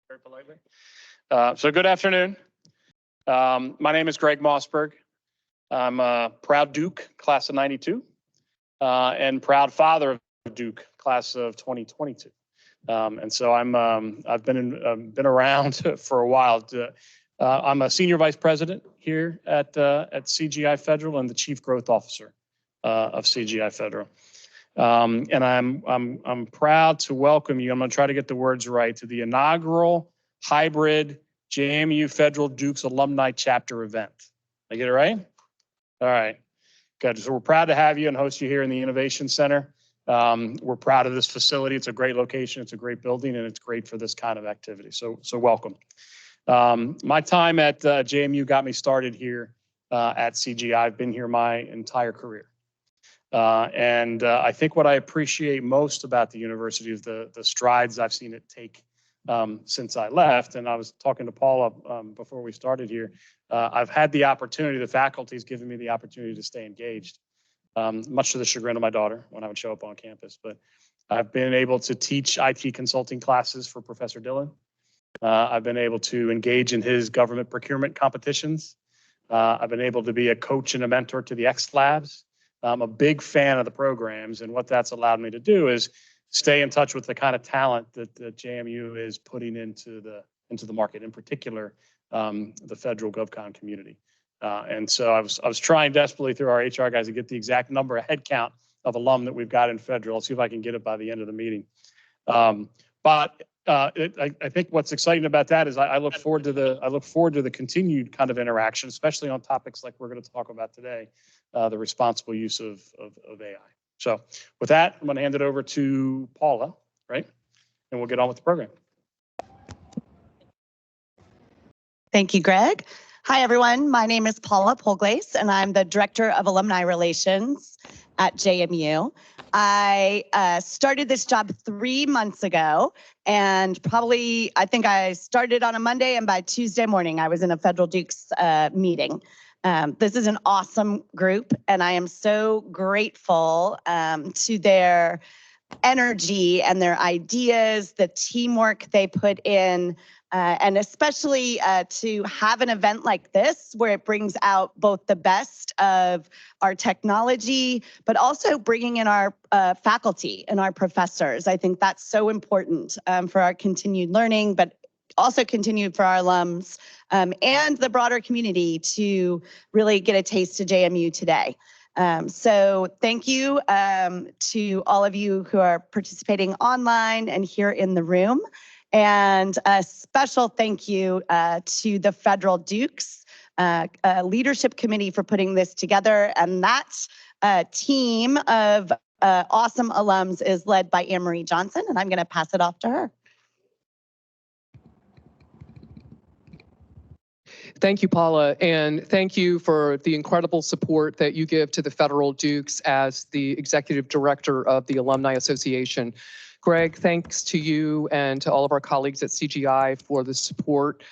Very politely. So good afternoon. My name is Greg Mossberg. I'm a proud Duke, class of '92, and proud father of Duke, class of 2022. And so I've been around for a while. I'm a senior vice president here at CGI Federal and the chief growth officer of CGI Federal. And I'm proud to welcome you. I'm going to try to get the words right, to the inaugural hybrid JMU Federal Dukes Alumni Chapter event. Did I get it right? All right, good. So we're proud to have you and host you here in the Innovation Center. We're proud of this facility. It's a great location. It's a great building, and it's great for this kind of activity. So welcome. My time at JMU got me started here at CGI. I've been here my entire career. And I think what I appreciate most about the university is the strides I've seen it take since I left. And I was talking to Paula before we started here. I've had the opportunity, the faculty's given me the opportunity to stay engaged, much to the chagrin of my daughter when I would show up on campus. But I've been able to teach IT consulting classes for Professor Dillon. I've been able to engage in his government procurement competitions. I've been able to be a coach and a mentor to the X Labs. I'm a big fan of the programs, and what that's allowed me to do is stay in touch with the kind of talent that JMU is putting into the market, in particular, the federal GovCon community. And so I was trying desperately through our HR guys to get the exact number of head count of alum that we've got in federal. I'll see if I can get it by the end of the meeting. But I think what's exciting about that is I look forward to the continued kind of interaction, especially on topics like we're going to talk about today. The responsible use of AI. So with that, I'm going to hand it over to Paula, right? And we'll get on with the program. Thank you, Greg. Hi, everyone. My name is Paula Polglace, and I'm the Director of Alumni Relations at JMU. I started this job 3 months ago, and I think I started on a Monday, and by Tuesday morning, I was in a Federal Dukes meeting. This is an awesome group, and I am so grateful to their energy and their ideas, the teamwork they put in, and especially to have an event like this where it brings out both the best of our technology, but also bringing in our faculty and our professors. I think that's so important for our continued learning, but also continued for our alums and the broader community to really get a taste of JMU today. So thank you to all of you who are participating online and here in the room. And a special thank you to the Federal Dukes Leadership Committee for putting this together. And that team of awesome alums is led by Anne-Marie Johnson, and I'm going to pass it off to her. Thank you, Paula, and thank you for the incredible support that you give to the Federal Dukes as the Executive Director of the Alumni Association. Greg, thanks to you and to all of our colleagues at CGI for the support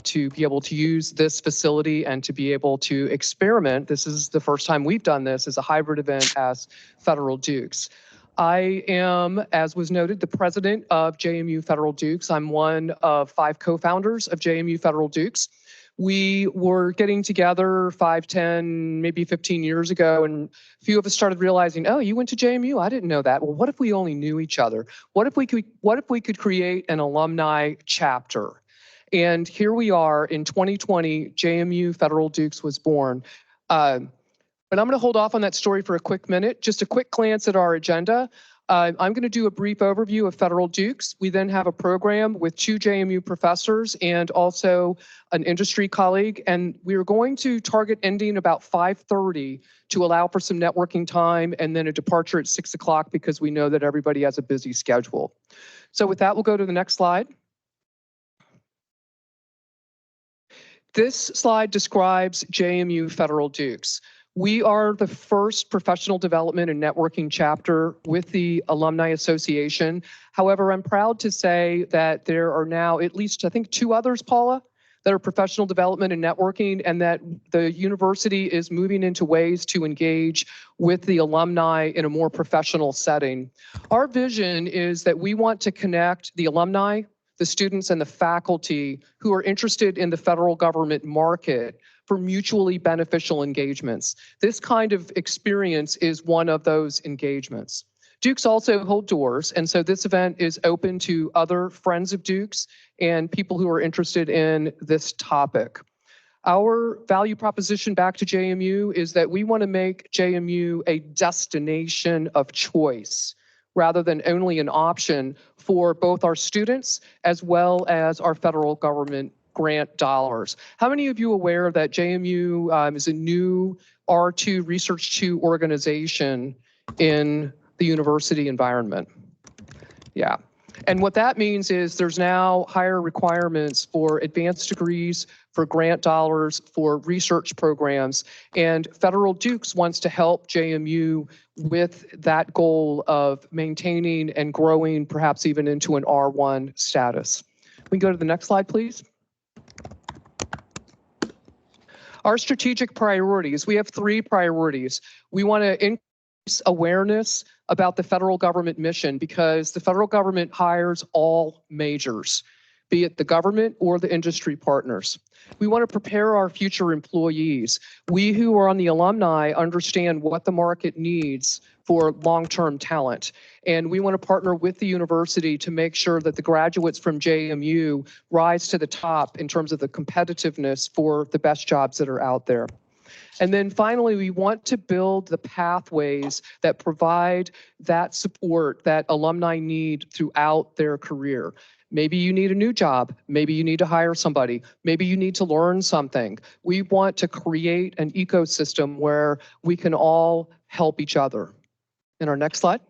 to be able to use this facility and to be able to experiment. This is the first time we've done this as a hybrid event as Federal Dukes. I am, as was noted, the president of JMU Federal Dukes. I'm one of 5 co-founders of JMU Federal Dukes. We were getting together 5, 10, maybe 15 years ago, and a few of us started realizing, oh, you went to JMU? I didn't know that. Well, what if we only knew each other? What if we could create an alumni chapter? And here we are in 2020, JMU Federal Dukes was born. But I'm going to hold off on that story for a quick minute. Just a quick glance at our agenda. I'm going to do a brief overview of Federal Dukes. We then have a program with 2 JMU professors and also an industry colleague. And we are going to target ending about 5:30 to allow for some networking time and then a departure at 6 o'clock because we know that everybody has a busy schedule. So with that, we'll go to the next slide. This slide describes JMU Federal Dukes. We are the first professional development and networking chapter with the Alumni Association. However, I'm proud to say that there are now at least, I think, 2 others, Paula, that are professional development and networking, and that the university is moving into ways to engage with the alumni in a more professional setting. Our vision is that we want to connect the alumni, the students and the faculty who are interested in the federal government market for mutually beneficial engagements. This kind of experience is one of those engagements. Dukes also hold doors, and so this event is open to other friends of Dukes and people who are interested in this topic. Our value proposition back to JMU is that we want to make JMU a destination of choice rather than only an option for both our students as well as our federal government grant dollars. How many of you are aware that JMU is a new R2 Research 2 organization in the university environment? Yeah. And what that means is there's now higher requirements for advanced degrees, for grant dollars, for research programs, and Federal Dukes wants to help JMU with that goal of maintaining and growing perhaps even into an R1 status. We can go to the next slide, please. Our strategic priorities, we have 3 priorities. We want to increase awareness about the federal government mission because the federal government hires all majors, be it the government or the industry partners. We want to prepare our future employees. We who are on the alumni understand what the market needs for long-term talent. And we want to partner with the university to make sure that the graduates from JMU rise to the top in terms of the competitiveness for the best jobs that are out there. And then finally, we want to build the pathways that provide that support that alumni need throughout their career. Maybe you need a new job. Maybe you need to hire somebody. Maybe you need to learn something. We want to create an ecosystem where we can all help each other. In our next slide.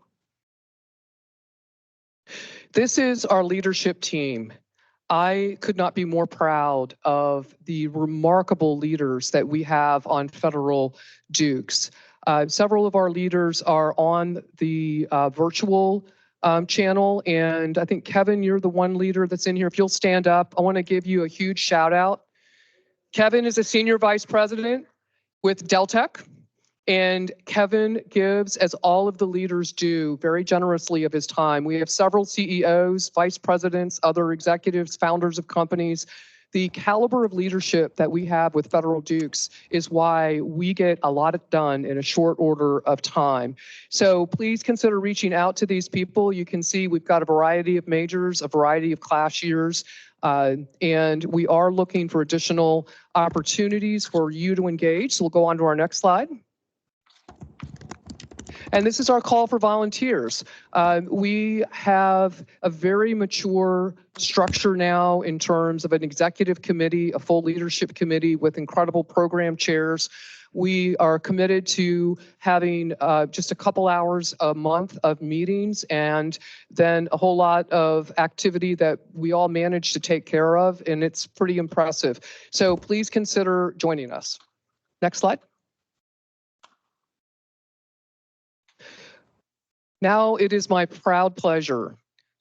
This is our leadership team. I could not be more proud of the remarkable leaders that we have on Federal Dukes. Several of our leaders are on the virtual channel, and I think, Kevin, you're the one leader that's in here. If you'll stand up, I want to give you a huge shout out. Kevin is a senior vice president with Deltec. And Kevin gives, as all of the leaders do, very generously of his time. We have several CEOs, vice presidents, other executives, founders of companies. The caliber of leadership that we have with Federal Dukes is why we get a lot done in a short order of time. So please consider reaching out to these people. You can see we've got a variety of majors, a variety of class years, and we are looking for additional opportunities for you to engage. So we'll go on to our next slide. And this is our call for volunteers. We have a very mature structure now in terms of an executive committee, a full leadership committee with incredible program chairs. We are committed to having just a couple hours a month of meetings and then a whole lot of activity that we all manage to take care of, and it's pretty impressive. So please consider joining us. Next slide. Now it is my proud pleasure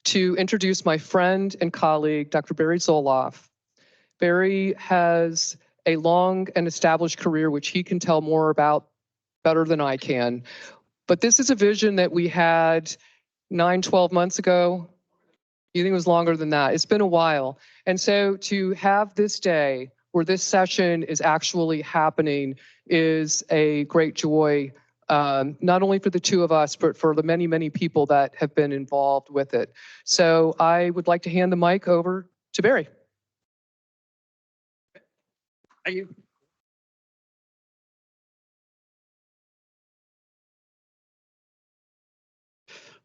to introduce my friend and colleague, Dr. Barry Zoloff. Barry has a long and established career, which he can tell more about better than I can. But this is a vision that we had 9-12 months ago. You think it was longer than that? It's been a while. And so to have this day where this session is actually happening is a great joy. Not only for the two of us, but for the many, many people that have been involved with it. So I would like to hand the mic over to Barry. Thank you.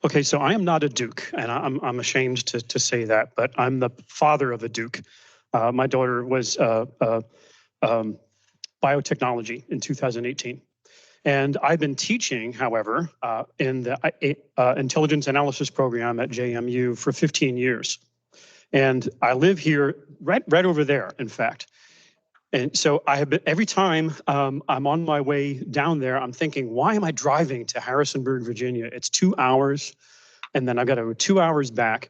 Okay, so I am not a Duke, and I'm ashamed to say that, but I'm the father of a Duke. My daughter was biotechnology in 2018. And I've been teaching, however, in the intelligence analysis program at JMU for 15 years. And I live here right over there, in fact. And so I have been, every time I'm on my way down there, I'm thinking, why am I driving to Harrisonburg, Virginia? It's 2 hours, and then I've got to go 2 hours back.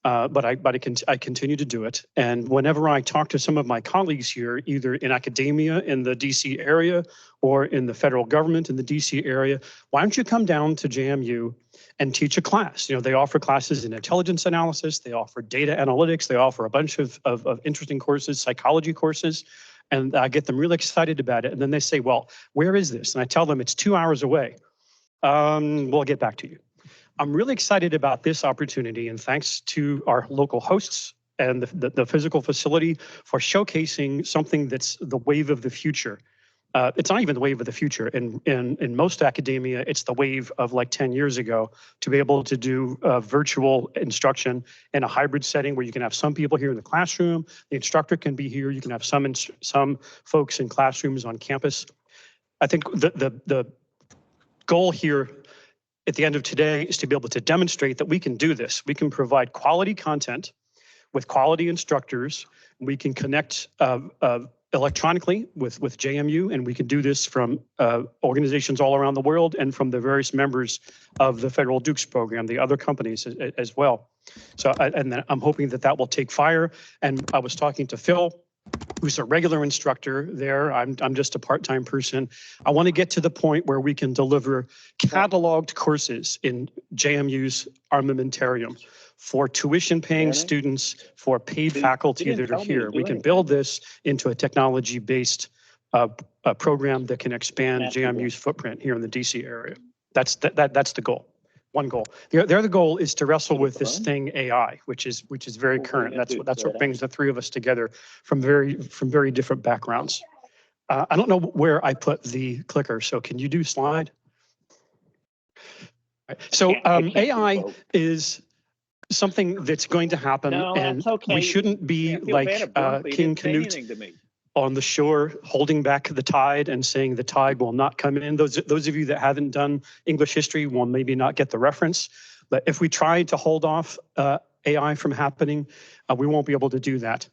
but I continue to do it. And whenever I talk to some of my colleagues here, either in academia in the DC area or in the federal government in the DC area, why don't you come down to JMU and teach a class? You know, they offer classes in intelligence analysis, they offer data analytics, they offer a bunch of interesting courses, psychology courses, and I get them really excited about it. And then they say, well, where is this? And I tell them it's 2 hours away. We'll get back to you. I'm really excited about this opportunity, and thanks to our local hosts and the physical facility for showcasing something that's the wave of the future. It's not even the wave of the future. In most academia, it's the wave of like 10 years ago to be able to do virtual instruction in a hybrid setting where you can have some people here in the classroom, the instructor can be here, you can have some folks in classrooms on campus. I think the goal here at the end of today is to be able to demonstrate that we can do this. We can provide quality content with quality instructors. We can connect electronically with JMU, and we can do this from organizations all around the world and from the various members of the Federal Dukes program, the other companies as well. So, and then I'm hoping that that will take fire. And I was talking to Phil, who's a regular instructor there. I'm just a part-time person. I want to get to the point where we can deliver cataloged courses in JMU's armamentarium for tuition-paying students, for paid faculty that are here. We can build this into a technology-based program that can expand JMU's footprint here in the DC area. That's the goal. One goal. The other goal is to wrestle with this thing AI, which is very current. That's what brings the three of us together from very different backgrounds. I don't know where I put the clicker, so can you do slide? So AI is something that's going to happen, and we shouldn't be like King Canute on the shore holding back the tide and saying the tide will not come in. Those of you that haven't done English history will maybe not get the reference, but if we try to hold off AI from happening, we won't be able to do that.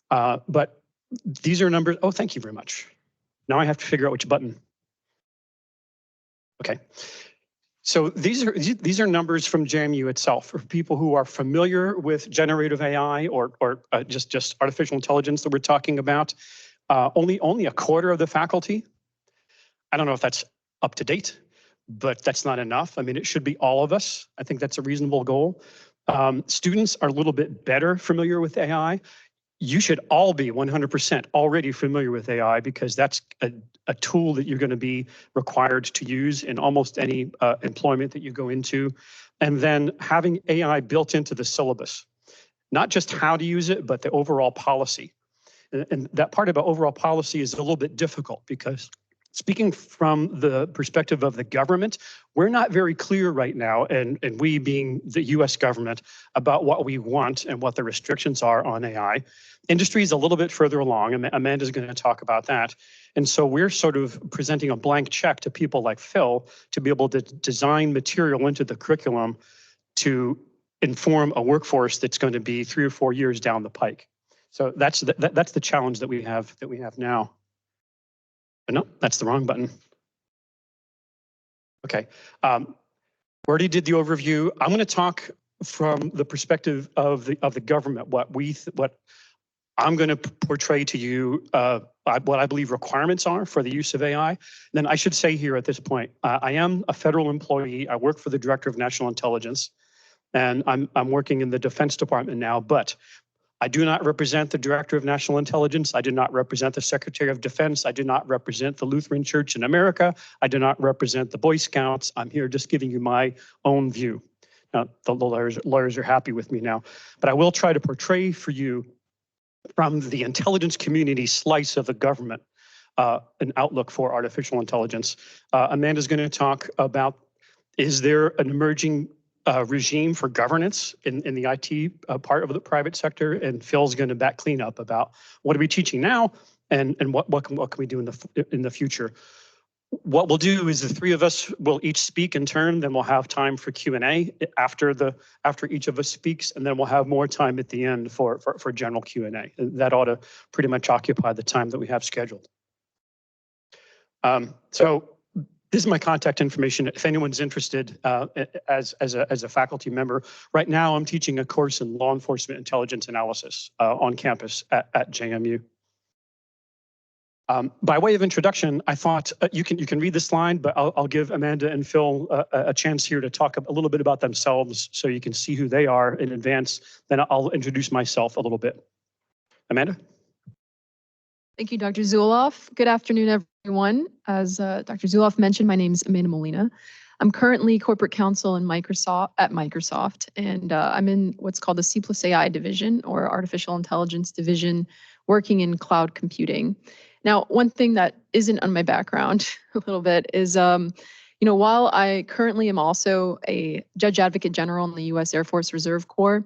But these are numbers. Oh, thank you very much. Now I have to figure out which button. Okay. So these are numbers from JMU itself for people who are familiar with generative AI or just artificial intelligence that we're talking about. Only a quarter of the faculty. I don't know if that's up to date, but that's not enough. I mean, it should be all of us. I think that's a reasonable goal. Students are a little bit better familiar with AI. You should all be 100% already familiar with AI because that's a tool that you're going to be required to use in almost any employment that you go into. And then having AI built into the syllabus, not just how to use it, but the overall policy. And that part about overall policy is a little bit difficult because speaking from the perspective of the government, we're not very clear right now, and we being the US government, about what we want and what the restrictions are on AI. Industry is a little bit further along, and Amanda's going to talk about that. And so we're sort of presenting a blank check to people like Phil to be able to design material into the curriculum to inform a workforce that's going to be 3 or 4 years down the pike. So that's the challenge that we have now. No, that's the wrong button. Okay, we already did the overview. I'm going to talk from the perspective of the government. What I'm going to portray to you what I believe requirements are for the use of AI. Then I should say here at this point, I am a federal employee. I work for the Director of National Intelligence, and I'm working in the Defense Department now. But I do not represent the Director of National Intelligence. I do not represent the Secretary of Defense. I do not represent the Lutheran Church in America. I do not represent the Boy Scouts. I'm here just giving you my own view. Now, the lawyers are happy with me now, but I will try to portray for you from the intelligence community slice of the government an outlook for artificial intelligence. Amanda's going to talk about, is there an emerging regime for governance in the IT part of the private sector, and Phil's going to back clean up about what are we teaching now and what can we do in the future. What we'll do is the three of us will each speak in turn, then we'll have time for Q&A after each of us speaks, and then we'll have more time at the end for general Q&A. That ought to pretty much occupy the time that we have scheduled. So This is my contact information if anyone's interested as a faculty member. Right now, I'm teaching a course in law enforcement intelligence analysis on campus at JMU. By way of introduction, I thought you can read this slide, but I'll give Amanda and Phil a chance here to talk a little bit about themselves so you can see who they are in advance. Then I'll introduce myself a little bit. Amanda? Thank you, Dr. Zuloff. Good afternoon, everyone. As Dr. Zuloff mentioned, my name is Amanda Molina. I'm currently corporate counsel at Microsoft, and I'm in what's called the C+AI division, or artificial intelligence division, working in cloud computing. Now, one thing that isn't on my background a little bit is, while I currently am also a judge advocate general in the U.S. Air Force Reserve Corps,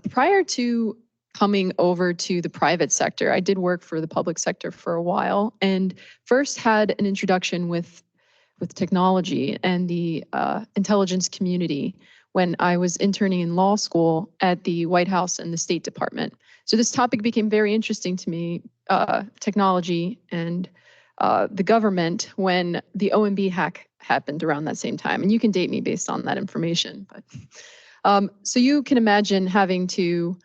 prior to coming over to the private sector, I did work for the public sector for a while, and first had an introduction with technology and the intelligence community when I was interning in law school at the White House and the State Department. So this topic became very interesting to me, technology and the government, when the OMB hack happened around that same time. And you can date me based on that information. But so you can imagine having to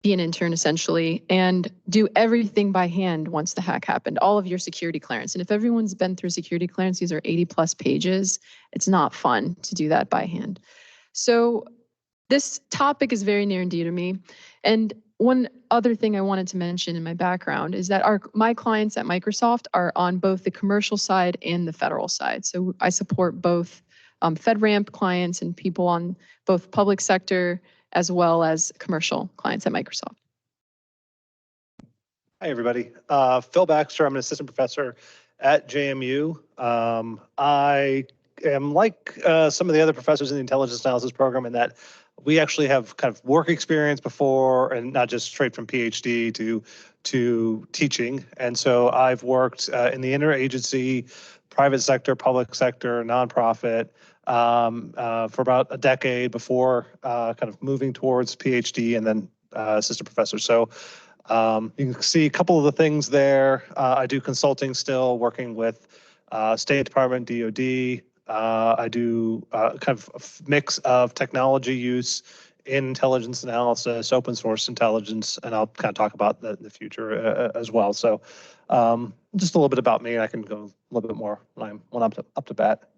be an intern essentially and do everything by hand once the hack happened, all of your security clearance. And if everyone's been through security clearance, these are 80+ pages. It's not fun to do that by hand. So this topic is very near and dear to me. And one other thing I wanted to mention in my background is that my clients at Microsoft are on both the commercial side and the federal side. So I support both FedRAMP clients and people on both public sector as well as commercial clients at Microsoft. Hi, everybody. Phil Baxter. I'm an assistant professor at JMU. I am like some of the other professors in the intelligence analysis program in that we actually have kind of work experience before, and not just straight from PhD to teaching. And so I've worked in the interagency, private sector, public sector, nonprofit for about a decade before kind of moving towards PhD and then assistant professor. So you can see a couple of the things there. I do consulting still, working with State Department, DoD. I do kind of a mix of technology use in intelligence analysis, open source intelligence, and I'll kind of talk about the future as well. So just a little bit about me, and I can go a little bit more when I'm up to bat.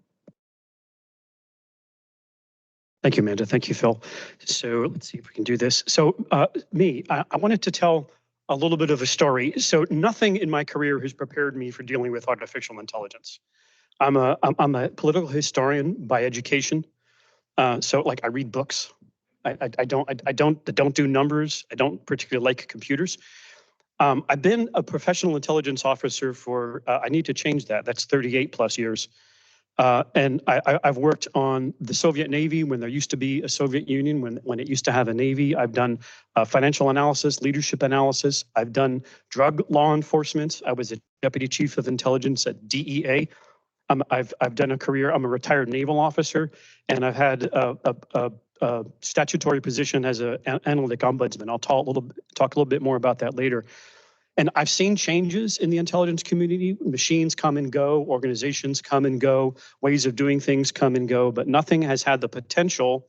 Thank you, Amanda. Thank you, Phil. So let's see if we can do this. So I wanted to tell a little bit of a story. So nothing in my career has prepared me for dealing with artificial intelligence. I'm a political historian by education. So like I read books. I don't do numbers. I don't particularly like computers. I've been a professional intelligence officer for, I need to change that. That's 38+ years. And I've worked on the Soviet Navy when there used to be a Soviet Union, when it used to have a Navy. I've done financial analysis, leadership analysis. I've done drug law enforcement. I was a deputy chief of intelligence at DEA. I've done a career. I'm a retired naval officer, and I've had a statutory position as an analytic ombudsman. I'll talk a little bit more about that later. And I've seen changes in the intelligence community. Machines come and go, organizations come and go, ways of doing things come and go, but nothing has had the potential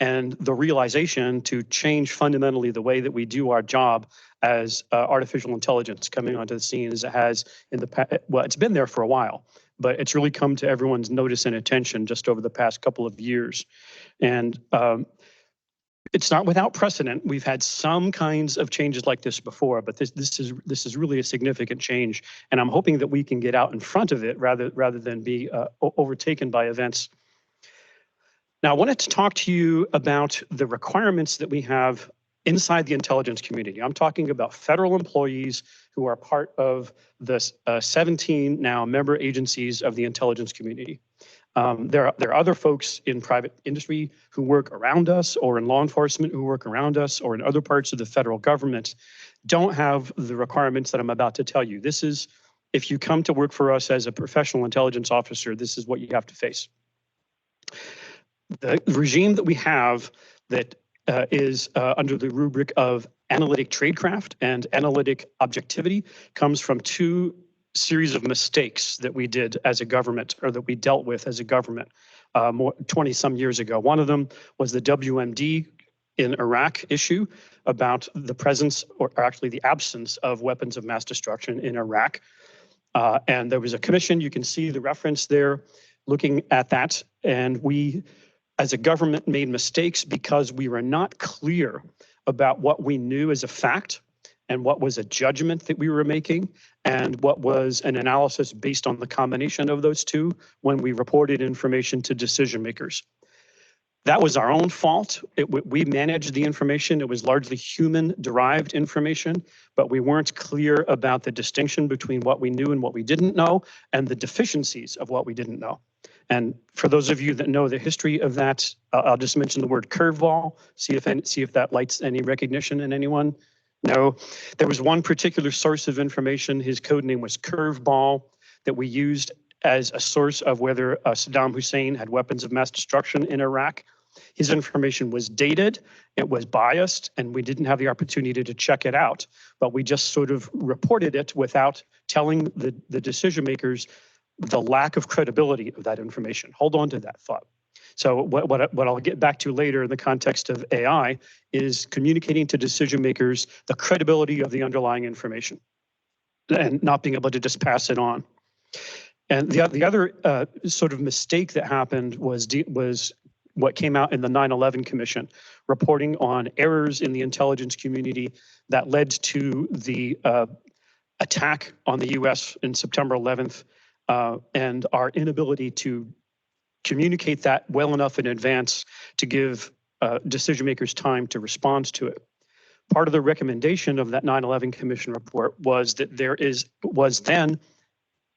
and the realization to change fundamentally the way that we do our job as artificial intelligence coming onto the scene as it has in the past. Well, it's been there for a while, but it's really come to everyone's notice and attention just over the past couple of years. And it's not without precedent. We've had some kinds of changes like this before, but this is really a significant change, and I'm hoping that we can get out in front of it rather than be overtaken by events. Now, I wanted to talk to you about the requirements that we have inside the intelligence community. I'm talking about federal employees who are part of the 17 now member agencies of the intelligence community. There are other folks in private industry who work around us, or in law enforcement who work around us, or in other parts of the federal government, don't have the requirements that I'm about to tell you. This is, if you come to work for us as a professional intelligence officer, this is what you have to face. The regime that we have that is under the rubric of analytic tradecraft and analytic objectivity comes from two series of mistakes that we did as a government, or that we dealt with as a government 20 some years ago. One of them was the WMD in Iraq issue about the presence, or actually the absence, of weapons of mass destruction in Iraq. And there was a commission, you can see the reference there, looking at that. And we, as a government, made mistakes because we were not clear about what we knew as a fact and what was a judgment that we were making and what was an analysis based on the combination of those two when we reported information to decision makers. That was our own fault. We managed the information. It was largely human-derived information, but we weren't clear about the distinction between what we knew and what we didn't know, and the deficiencies of what we didn't know. And for those of you that know the history of that, I'll just mention the word curveball, see if that lights any recognition in anyone. No, there was one particular source of information, his code name was Curveball, that we used as a source of whether Saddam Hussein had weapons of mass destruction in Iraq. His information was dated, it was biased, and we didn't have the opportunity to check it out. But we just sort of reported it without telling the decision makers the lack of credibility of that information. Hold on to that thought. So what I'll get back to later in the context of AI is communicating to decision makers the credibility of the underlying information and not being able to just pass it on. And the other sort of mistake that happened was what came out in the 9/11 Commission, reporting on errors in the intelligence community that led to the attack on the US in September 11th, and our inability to communicate that well enough in advance to give decision makers time to respond to it. Part of the recommendation of that 9/11 Commission report was that was then,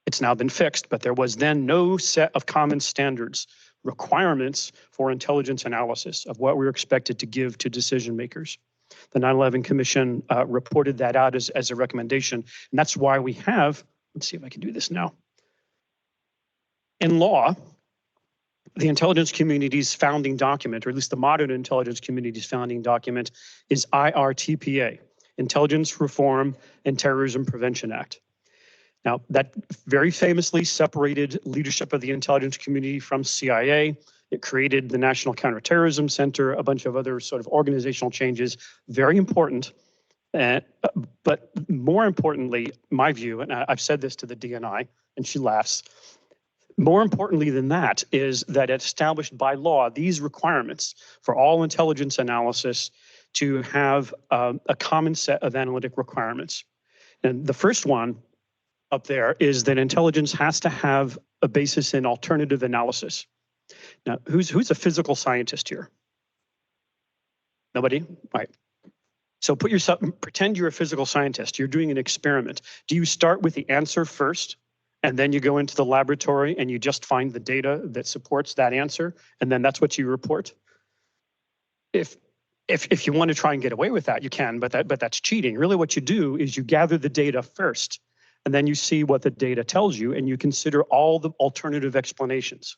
it's now been fixed, but there was then no set of common standards, requirements for intelligence analysis of what we were expected to give to decision makers. The 9/11 Commission reported that out as a recommendation, and that's why we have, let's see if I can do this now. In law, the intelligence community's founding document, or at least the modern intelligence community's founding document, is IRTPA, Intelligence Reform and Terrorism Prevention Act. Now, that very famously separated leadership of the intelligence community from CIA. It created the National Counterterrorism Center, a bunch of other sort of organizational changes, very important. But more importantly, my view, and I've said this to the DNI, and she laughs, more importantly than that is that it established by law these requirements for all intelligence analysis to have a common set of analytic requirements. And the first one up there is that intelligence has to have a basis in alternative analysis. Now, who's a physical scientist here? Nobody? Right. So pretend you're a physical scientist. You're doing an experiment. Do you start with the answer first, and then you go into the laboratory and you just find the data that supports that answer, and then that's what you report? If you want to try and get away with that, you can, but that's cheating. Really, what you do is you gather the data first, and then you see what the data tells you, and you consider all the alternative explanations.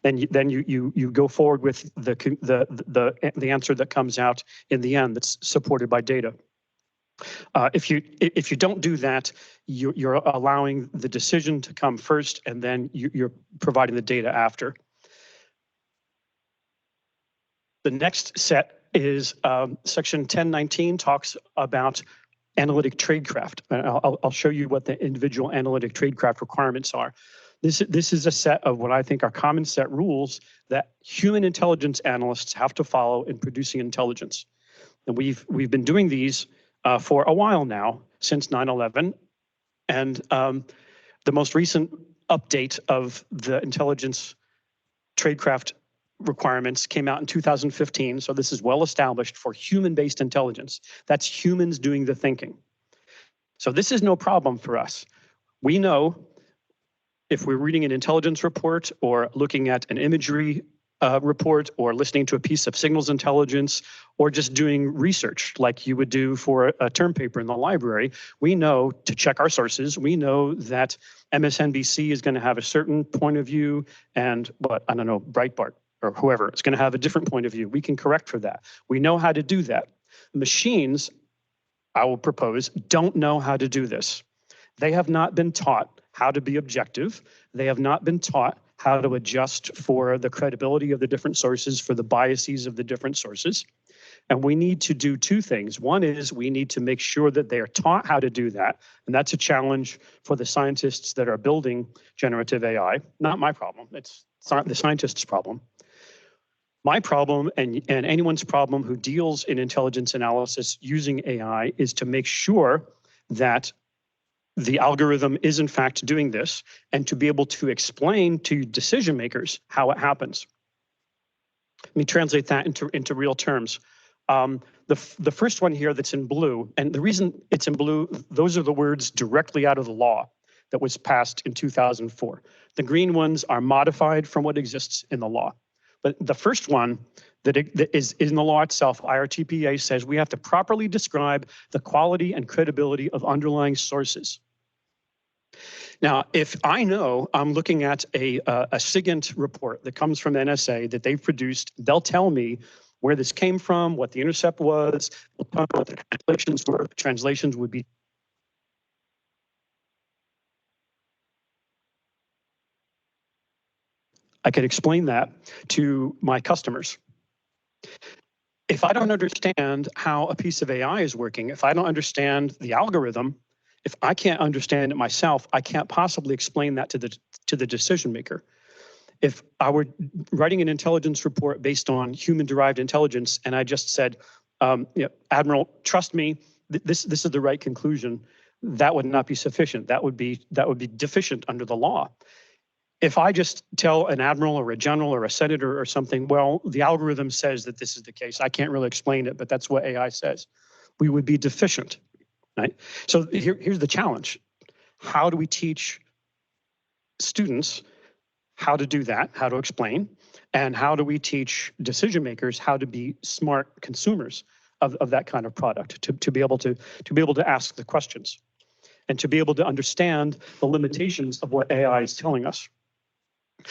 Then you go forward with the answer that comes out in the end that's supported by data. If you don't do that, you're allowing the decision to come first, and then you're providing the data after. The next set is section 1019 talks about analytic tradecraft. I'll show you what the individual analytic tradecraft requirements are. This is a set of what I think are common set rules that human intelligence analysts have to follow in producing intelligence. And we've been doing these for a while now, since 9/11. And the most recent update of the intelligence tradecraft requirements came out in 2015. So this is well established for human-based intelligence. That's humans doing the thinking. So this is no problem for us. We know if we're reading an intelligence report or looking at an imagery report or listening to a piece of signals intelligence or just doing research like you would do for a term paper in the library, we know to check our sources. We know that MSNBC is going to have a certain point of view, and Breitbart or whoever, it's going to have a different point of view. We can correct for that. We know how to do that. Machines, I will propose, don't know how to do this. They have not been taught how to be objective. They have not been taught how to adjust for the credibility of the different sources, for the biases of the different sources. And we need to do two things. One is we need to make sure that they are taught how to do that. And that's a challenge for the scientists that are building generative AI. Not my problem. It's the scientists' problem. My problem, and anyone's problem who deals in intelligence analysis using AI, is to make sure that the algorithm is in fact doing this, and to be able to explain to decision makers how it happens. Let me translate that into real terms. The first one here that's in blue, and the reason it's in blue, those are the words directly out of the law that was passed in 2004. The green ones are modified from what exists in the law. But the first one that is in the law itself, IRTPA, says we have to properly describe the quality and credibility of underlying sources. Now, if I know I'm looking at a SIGINT report that comes from the NSA that they've produced, they'll tell me where this came from, what the intercept was, what the translations were. The translations would be I could explain that to my customers. If I don't understand how a piece of AI is working, if I don't understand the algorithm, if I can't understand it myself, I can't possibly explain that to the decision maker. If I were writing an intelligence report based on human-derived intelligence, and I just said, Admiral, trust me, this is the right conclusion, that would not be sufficient. That would be deficient under the law. If I just tell an admiral or a general or a senator or something, well, the algorithm says that this is the case. I can't really explain it, but that's what AI says. We would be deficient, right? So here's the challenge. How do we teach students how to do that, how to explain, and how do we teach decision makers how to be smart consumers of that kind of product, to be able to ask the questions and to be able to understand the limitations of what AI is telling us.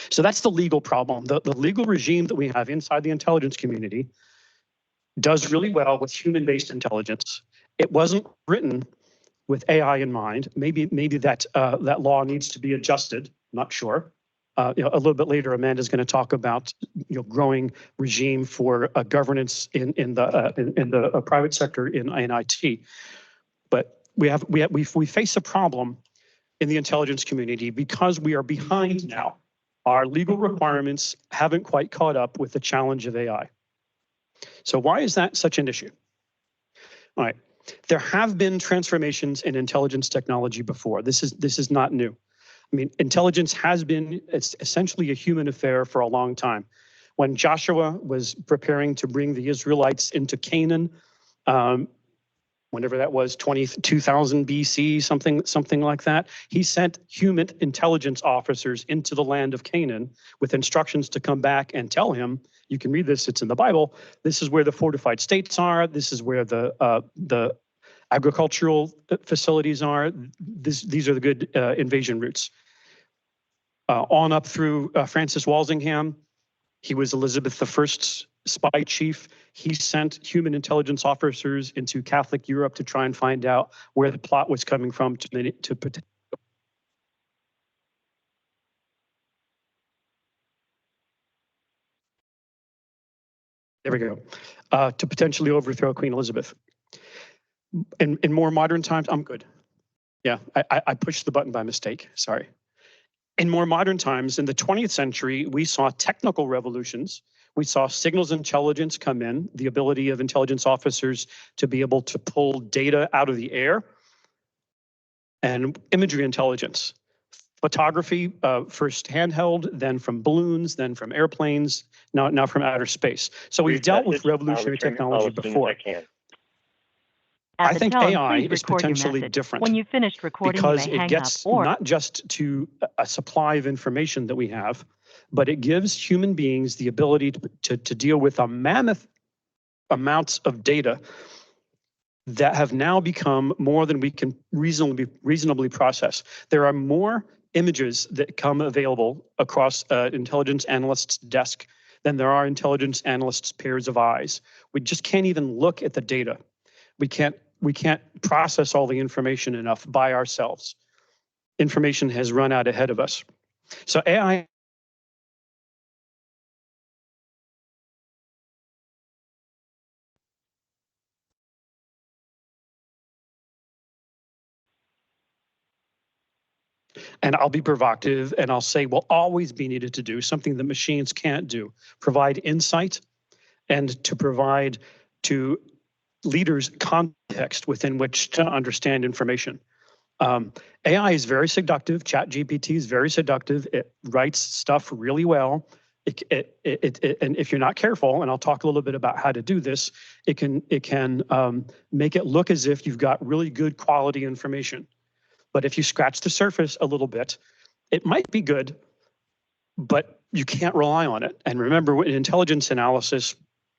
So that's the legal problem. The legal regime that we have inside the intelligence community does really well with human-based intelligence. It wasn't written with AI in mind. Maybe that law needs to be adjusted. Not sure. A little bit later, Amanda's going to talk about growing regime for governance in the private sector in IT. But we face a problem in the intelligence community because we are behind now. Our legal requirements haven't quite caught up with the challenge of AI. So why is that such an issue? All right, there have been transformations in intelligence technology before. This is not new. I mean, intelligence has been essentially a human affair for a long time. When Joshua was preparing to bring the Israelites into Canaan, whenever that was, 22,000 BC, something like that, he sent human intelligence officers into the land of Canaan with instructions to come back and tell him, you can read this, it's in the Bible, this is where the fortified states are, this is where the agricultural facilities are, these are the good invasion routes. On up through Francis Walsingham, he was Elizabeth I's spy chief. He sent human intelligence officers into Catholic Europe to try and find out where the plot was coming from to there we go, to potentially overthrow Queen Elizabeth. In more modern times, I'm good. Yeah, I pushed the button by mistake, sorry. In more modern times, in the 20th century, we saw technical revolutions. We saw signals intelligence come in, the ability of intelligence officers to be able to pull data out of the air, and imagery intelligence. Photography, first handheld, then from balloons, then from airplanes, now from outer space. So we've dealt with revolutionary technology before. I think AI is potentially different. When you finished recording, because it gets not just to a supply of information that we have, but it gives human beings the ability to deal with a mammoth amounts of data that have now become more than we can reasonably process. There are more images that come available across intelligence analyst's desk than there are intelligence analysts' pairs of eyes. We just can't even look at the data. We can't process all the information enough by ourselves. information has run out ahead of us. So AI and I'll be provocative and I'll say will always be needed to do something that machines can't do, provide insight and to provide to leaders context within which to understand information. AI is very seductive. ChatGPT is very seductive. It writes stuff really well. And if you're not careful, and I'll talk a little bit about how to do this, it can make it look as if you've got really good quality information. But if you scratch the surface a little bit, it might be good, but you can't rely on it. And remember, in intelligence analysis,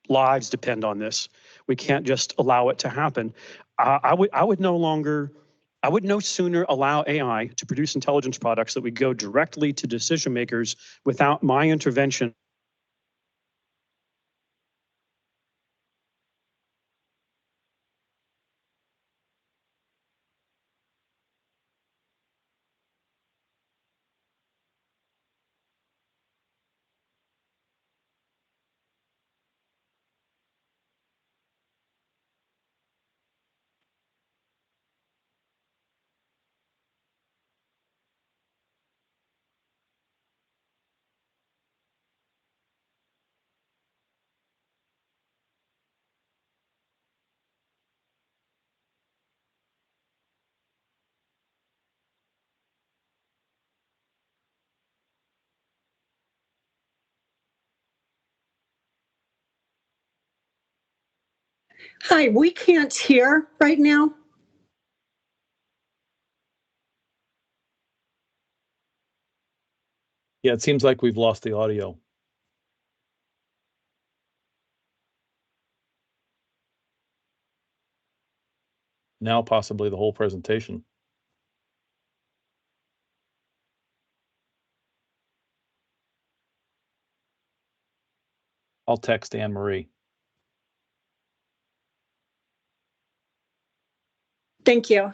lives depend on this. We can't just allow it to happen. I would no sooner allow AI to produce intelligence products that we go directly to decision makers without my intervention. Hi, we can't hear right now. Yeah, it seems like we've lost the audio. Now possibly the whole presentation. I'll text Anne Marie. Thank you.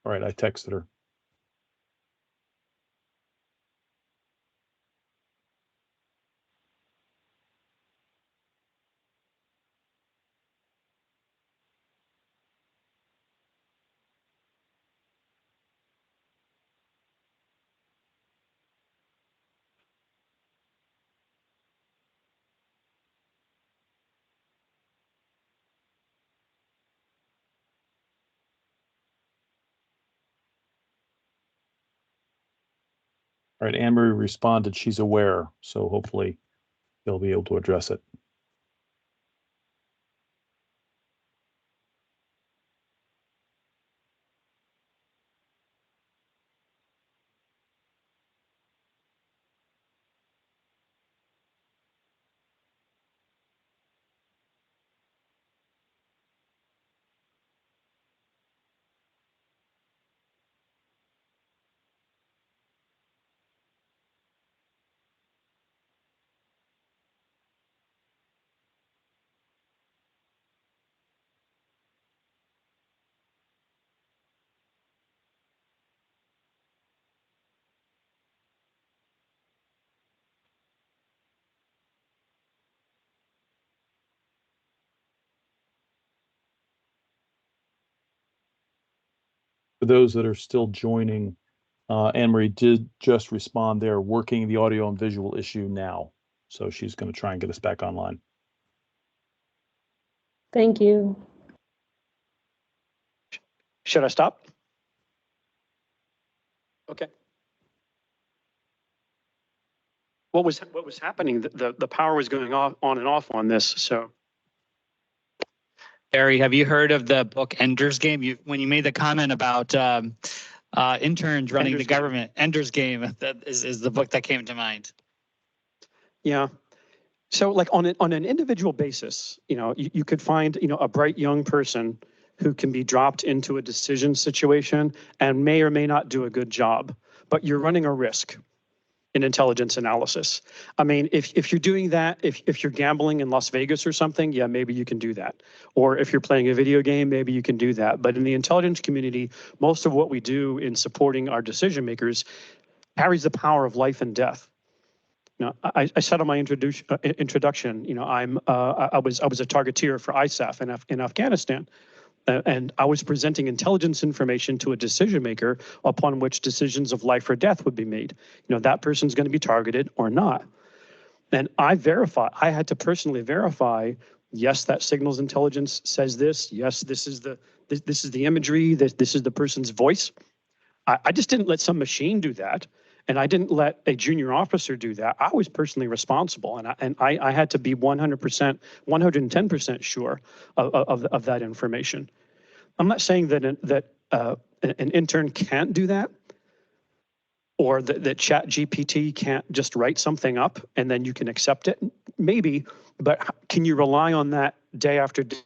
All right, I texted her. All right, Anne Marie responded she's aware, so hopefully they'll be able to address it. For those that are still joining, Anne Marie did just respond. They're working the audio and visual issue now. So she's going to try and get us back online. Thank you. Should I stop? Okay. What was happening? The power was going off on and off on this. So Barry, have you heard of the book Ender's Game? When you made the comment about interns running Ender's the government. Ender's Game, that is the book that came to mind. Yeah. So like on an individual basis, you could find, a bright young person who can be dropped into a decision situation and may or may not do a good job, but you're running a risk in intelligence analysis. I mean, if you're doing that, if you're gambling in Las Vegas or something, yeah, maybe you can do that. Or if you're playing a video game, maybe you can do that. But in the intelligence community, most of what we do in supporting our decision makers carries the power of life and death. I said on my introduction, I was a targeteer for ISAF in Afghanistan. And I was presenting intelligence information to a decision maker upon which decisions of life or death would be made. That person's going to be targeted or not. And I had to personally verify, yes, that signals intelligence says this. Yes, this is the imagery, this is the person's voice. I just didn't let some machine do that. And I didn't let a junior officer do that. I was personally responsible, and I had to be 100%, 110% sure of that information. I'm not saying that an intern can't do that, or that ChatGPT can't just write something up and then you can accept it. Maybe, but can you rely on that day after day,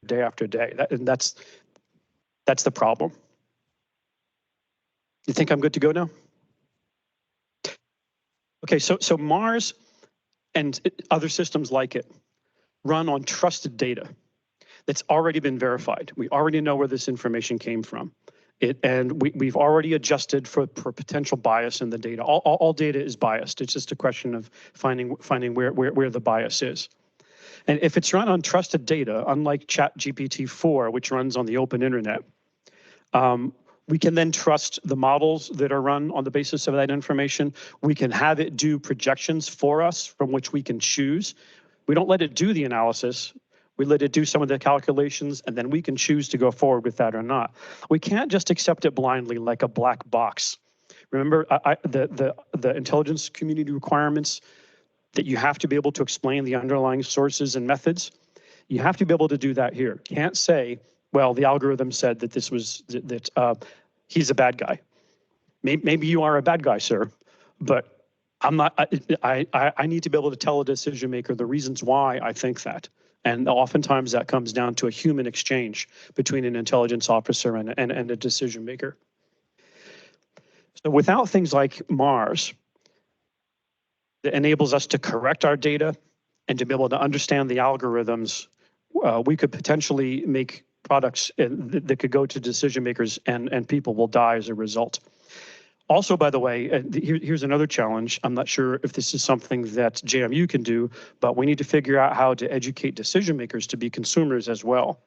day after day? That's the problem. You think I'm good to go now? Okay, so Mars and other systems like it run on trusted data that's already been verified. We already know where this information came from. And we've already adjusted for potential bias in the data. All data is biased. It's just a question of finding where the bias is. And if it's run on trusted data, unlike ChatGPT-4, which runs on the open internet, we can then trust the models that are run on the basis of that information. We can have it do projections for us from which we can choose. We don't let it do the analysis. We let it do some of the calculations, and then we can choose to go forward with that or not. We can't just accept it blindly like a black box. Remember the intelligence community requirements that you have to be able to explain the underlying sources and methods? You have to be able to do that here. Can't say, well, the algorithm said that this was, he's a bad guy. Maybe you are a bad guy, sir, but I'm not, I need to be able to tell a decision maker the reasons why I think that. And oftentimes that comes down to a human exchange between an intelligence officer and a decision maker. So without things like Mars, that enables us to correct our data and to be able to understand the algorithms, we could potentially make products that could go to decision makers, and people will die as a result. Also, by the way, here's another challenge. I'm not sure if this is something that JMU can do, but we need to figure out how to educate decision makers to be consumers as well.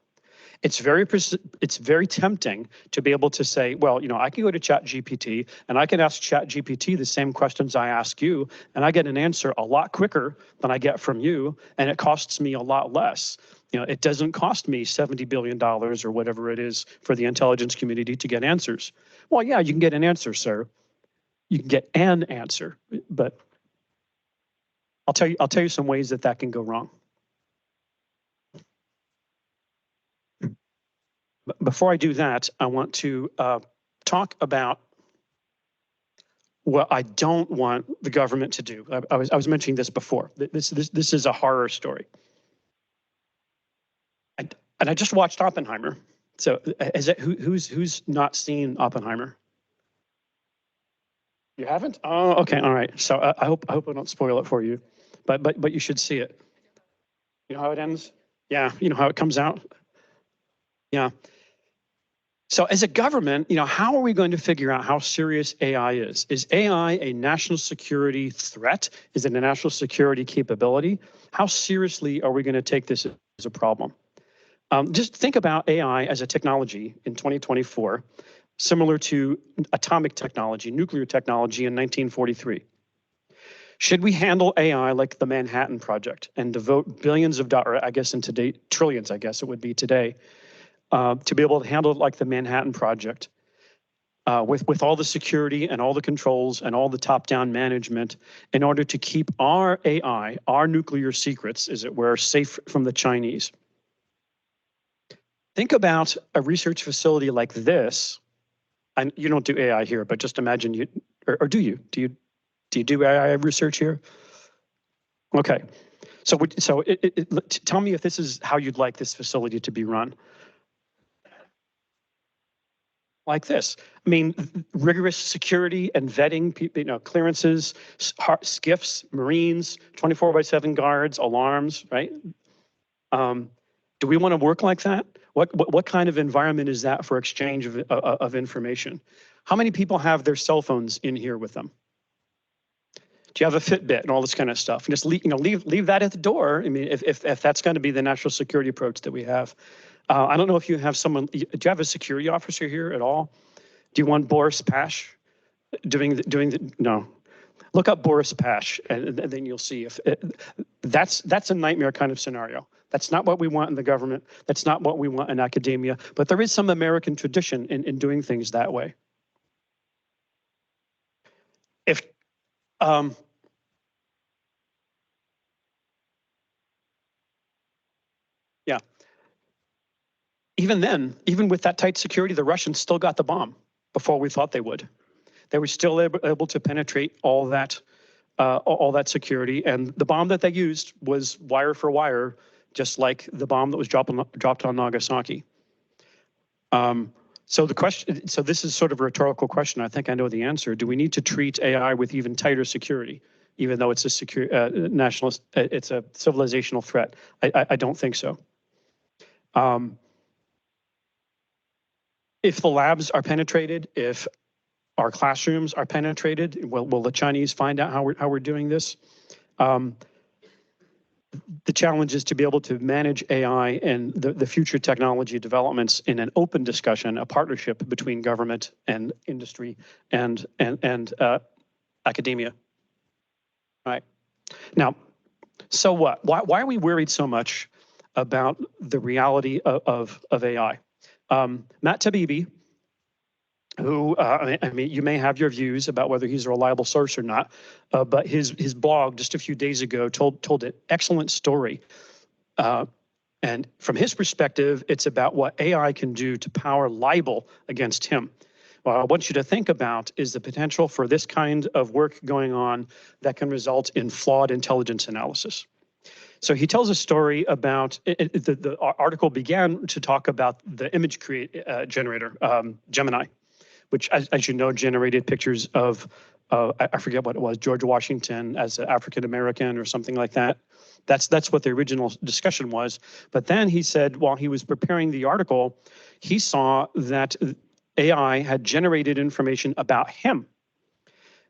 It's very tempting to be able to say, well, I can go to ChatGPT and I can ask ChatGPT the same questions I ask you, and I get an answer a lot quicker than I get from you, and it costs me a lot less. It doesn't cost me $70 billion or whatever it is for the intelligence community to get answers. Well, yeah, you can get an answer, sir. You can get an answer, but I'll tell you some ways that can go wrong. Before I do that, I want to talk about what I don't want the government to do. I was mentioning this before. This is a horror story. And I just watched Oppenheimer. So who's not seen Oppenheimer? You haven't? Oh, okay, all right. So I hope I don't spoil it for you, but you should see it. You know how it ends? Yeah, you know how it comes out? Yeah. So as a government, how are we going to figure out how serious AI is? Is AI a national security threat? Is it a national security capability? How seriously are we going to take this as a problem? Just think about AI as a technology in 2024, similar to atomic technology, nuclear technology in 1943. Should we handle AI like the Manhattan Project and devote billions of dollars, I guess in today, trillions, I guess it would be today, to be able to handle it like the Manhattan Project, with all the security and all the controls and all the top-down management in order to keep our AI, our nuclear secrets, as it were, safe from the Chinese? Think about a research facility like this And you don't do AI here, but just imagine you, or do you? Do you do AI research here? Okay. So, tell me if this is how you'd like this facility to be run. Like this. I mean, rigorous security and vetting, clearances, skiffs, Marines, 24/7 guards, alarms, right? Do we want to work like that? What kind of environment is that for exchange of information? How many people have their cell phones in here with them? Do you have a Fitbit and all this kind of stuff? And just leave that at the door. I mean, if that's going to be the national security approach that we have. I don't know if you have someone. Do you have a security officer here at all? Do you want Boris Pash doing the no? Look up Boris Pash, and then you'll see if that's a nightmare kind of scenario. That's not what we want in the government. That's not what we want in academia. But there is some American tradition in doing things that way. If yeah. Even then, even with that tight security, the Russians still got the bomb before we thought they would. They were still able to penetrate all that security, and the bomb that they used was wire for wire, just like the bomb that was dropped on Nagasaki. So this is sort of a rhetorical question. I think I know the answer. Do we need to treat AI with even tighter security, even though it's a nationalist, it's a civilizational threat? I don't think so. If the labs are penetrated, if our classrooms are penetrated, will the Chinese find out how we're doing this? The challenge is to be able to manage AI and the future technology developments in an open discussion, a partnership between government and industry and academia. All right. Now, so what? Why are we worried so much about the reality of AI? Matt Taibbi, who, I mean, you may have your views about whether he's a reliable source or not, but his blog just a few days ago told an excellent story. And from his perspective, it's about what AI can do to power libel against him. What I want you to think about is the potential for this kind of work going on that can result in flawed intelligence analysis. So he tells a story about, the article began to talk about the image generator, Gemini, which, as you know, generated pictures of, I forget what it was, George Washington as an African-American or something like that. That's what the original discussion was. But then he said, while he was preparing the article, he saw that AI had generated information about him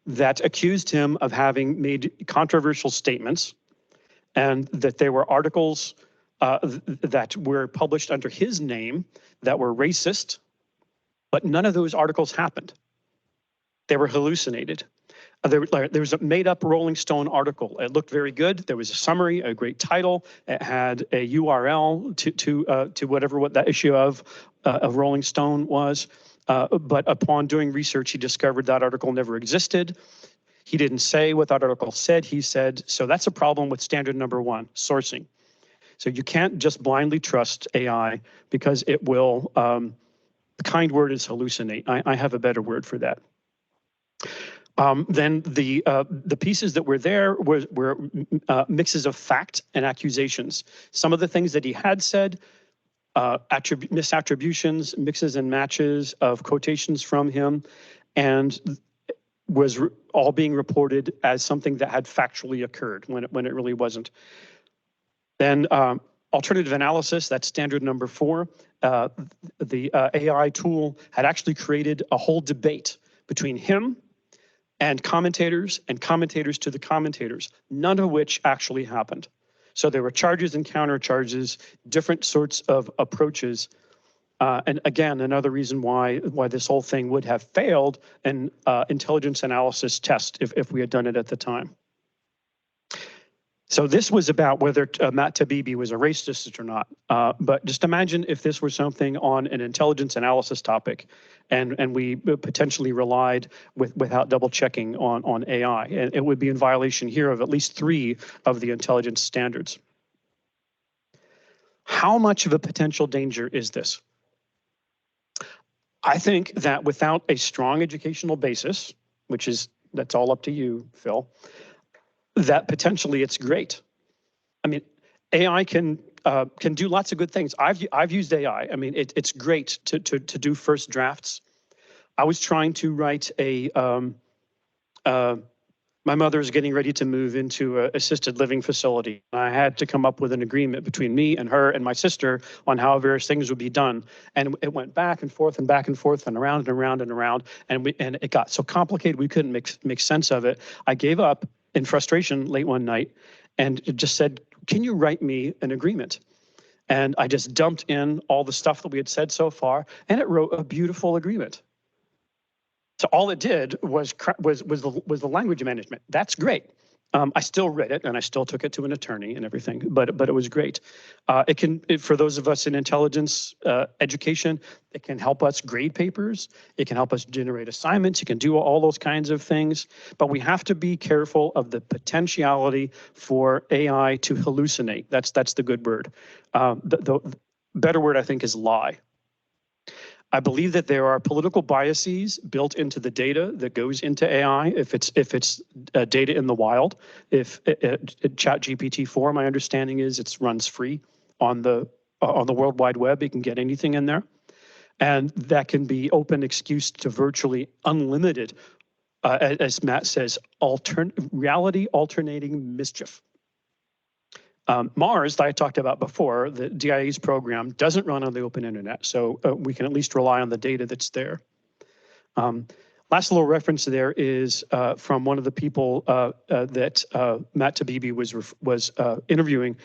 that accused him of having made controversial statements, and that there were articles that were published under his name that were racist, but none of those articles happened. They were hallucinated. There was a made-up Rolling Stone article. It looked very good. There was a summary, a great title. It had a URL to whatever that issue of Rolling Stone was. But upon doing research, he discovered that article never existed. He didn't say what that article said. He said, so that's a problem with standard number one, sourcing. So you can't just blindly trust AI because it will, the kind word is hallucinate. I have a better word for that. Then the pieces that were there were mixes of fact and accusations. Some of the things that he had said, misattributions, mixes and matches of quotations from him, and was all being reported as something that had factually occurred when it really wasn't. Then alternative analysis, that's standard number 4. The AI tool had actually created a whole debate between him and commentators to the commentators, none of which actually happened. So there were charges and countercharges, different sorts of approaches. And again, another reason why this whole thing would have failed an intelligence analysis test if we had done it at the time. So this was about whether Matt Taibbi was a racist or not. But just imagine if this were something on an intelligence analysis topic, and we potentially relied without double checking on AI. And it would be in violation here of at least 3 of the intelligence standards. How much of a potential danger is this? I think that without a strong educational basis, that's all up to you, Phil, that potentially it's great. I mean, AI can do lots of good things. I've used AI. I mean, it's great to do first drafts. I was trying to write my mother's getting ready to move into an assisted living facility. I had to come up with an agreement between me and her and my sister on how various things would be done. And it went back and forth and back and forth and around and around and around. And it got so complicated we couldn't make sense of it. I gave up in frustration late one night and just said, can you write me an agreement? And I just dumped in all the stuff that we had said so far, and it wrote a beautiful agreement. So all it did was the language management. That's great. I still read it and I still took it to an attorney and everything, but it was great. For those of us in intelligence education, it can help us grade papers. It can help us generate assignments. It can do all those kinds of things, but we have to be careful of the potentiality for AI to hallucinate. That's the good word. The better word, I think, is lie. I believe that there are political biases built into the data that goes into AI. If it's data in the wild, if ChatGPT-4, my understanding is it runs free on the World Wide Web. You can get anything in there, and that can be open excuse to virtually unlimited, as Matt says, reality alternating mischief. Mars, that I talked about before, the DIA's program doesn't run on the open internet, so we can at least rely on the data that's there. Last little reference there is from one of the people that Matt Tabibi was interviewing.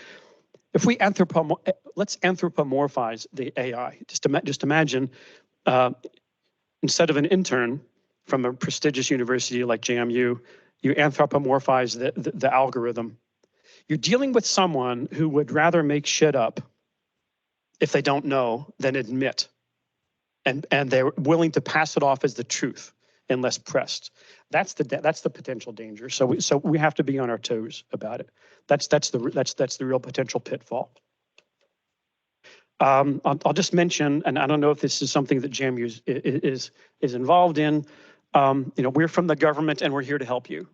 If we let's anthropomorphize the AI. Just imagine instead of an intern from a prestigious university like JMU, you anthropomorphize the algorithm. You're dealing with someone who would rather make shit up if they don't know than admit. And they're willing to pass it off as the truth unless pressed. That's the potential danger. So we have to be on our toes about it. That's the real potential pitfall. I'll just mention, and I don't know if this is something that JMU is involved in. We're from the government and we're here to help you.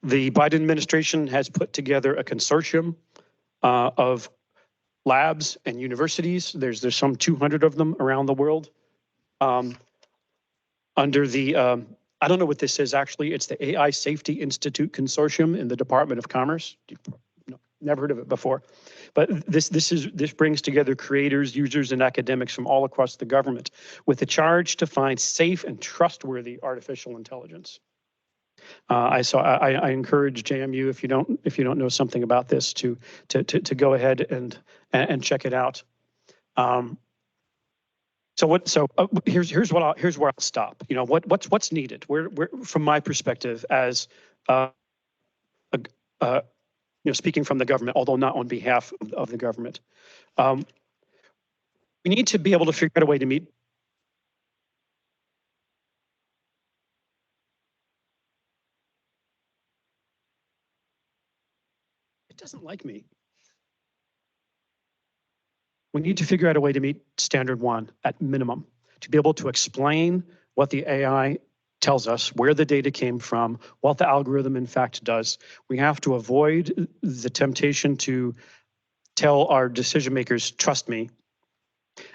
The Biden administration has put together a consortium of labs and universities. There's some 200 of them around the world. Under the, I don't know what this is actually, it's the AI Safety Institute Consortium in the Department of Commerce. No, never heard of it before. But this brings together creators, users, and academics from all across the government with the charge to find safe and trustworthy artificial intelligence. I encourage JMU, if you don't know something about this, to go ahead and check it out. Here's where I'll stop. What's needed. We're from my perspective as speaking from the government, although not on behalf of the government. We need to be able to figure out a way to meet. It doesn't like me. We need to figure out a way to meet standard 1 at minimum, to be able to explain what the AI tells us, where the data came from, what the algorithm in fact does. We have to avoid the temptation to tell our decision makers, trust me.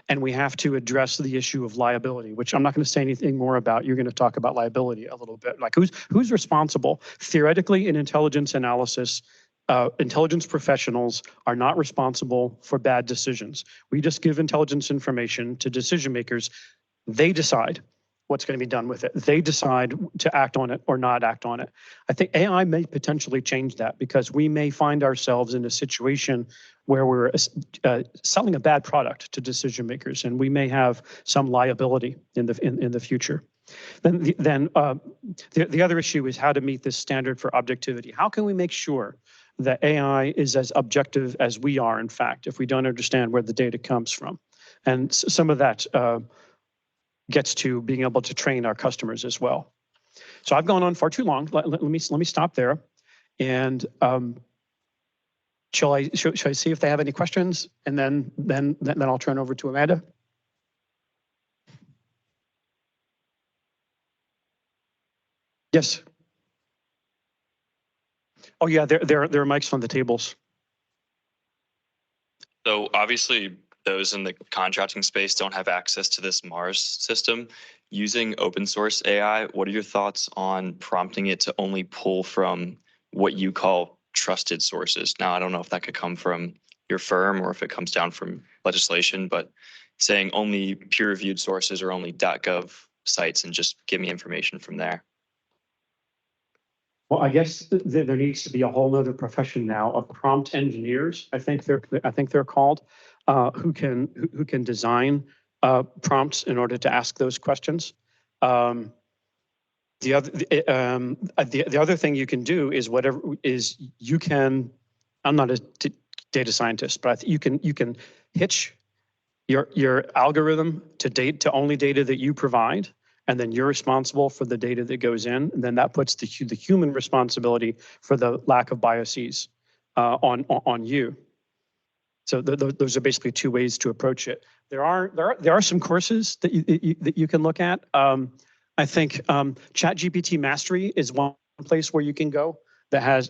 And we have to address the issue of liability, which I'm not going to say anything more about. You're going to talk about liability a little bit. Like who's responsible? Theoretically, in intelligence analysis, intelligence professionals are not responsible for bad decisions. We just give intelligence information to decision makers. They decide what's going to be done with it. They decide to act on it or not act on it. I think AI may potentially change that because we may find ourselves in a situation where we're selling a bad product to decision makers, and we may have some liability in the future. Then the other issue is how to meet this standard for objectivity. How can we make sure that AI is as objective as we are, in fact, if we don't understand where the data comes from? And some of that gets to being able to train our customers as well. So I've gone on far too long. Let me stop there. And shall I see if they have any questions? And then I'll turn over to Amanda. Yes. Oh yeah, there are mics on the tables. So obviously, those in the contracting space don't have access to this Mars system. Using open source AI, what are your thoughts on prompting it to only pull from what you call trusted sources? Now, I don't know if that could come from your firm or if it comes down from legislation, but saying only peer-reviewed sources or only .gov sites and just give me information from there. Well, I guess there needs to be a whole nother profession now of prompt engineers. I think they're called, who can design prompts in order to ask those questions. The other thing you can do is you can. I'm not a data scientist, but you can hitch your algorithm to only data that you provide. And then you're responsible for the data that goes in, and then that puts the human responsibility for the lack of biases on you. So those are basically two ways to approach it. There are some courses that you can look at. I think ChatGPT Mastery is one place where you can go that has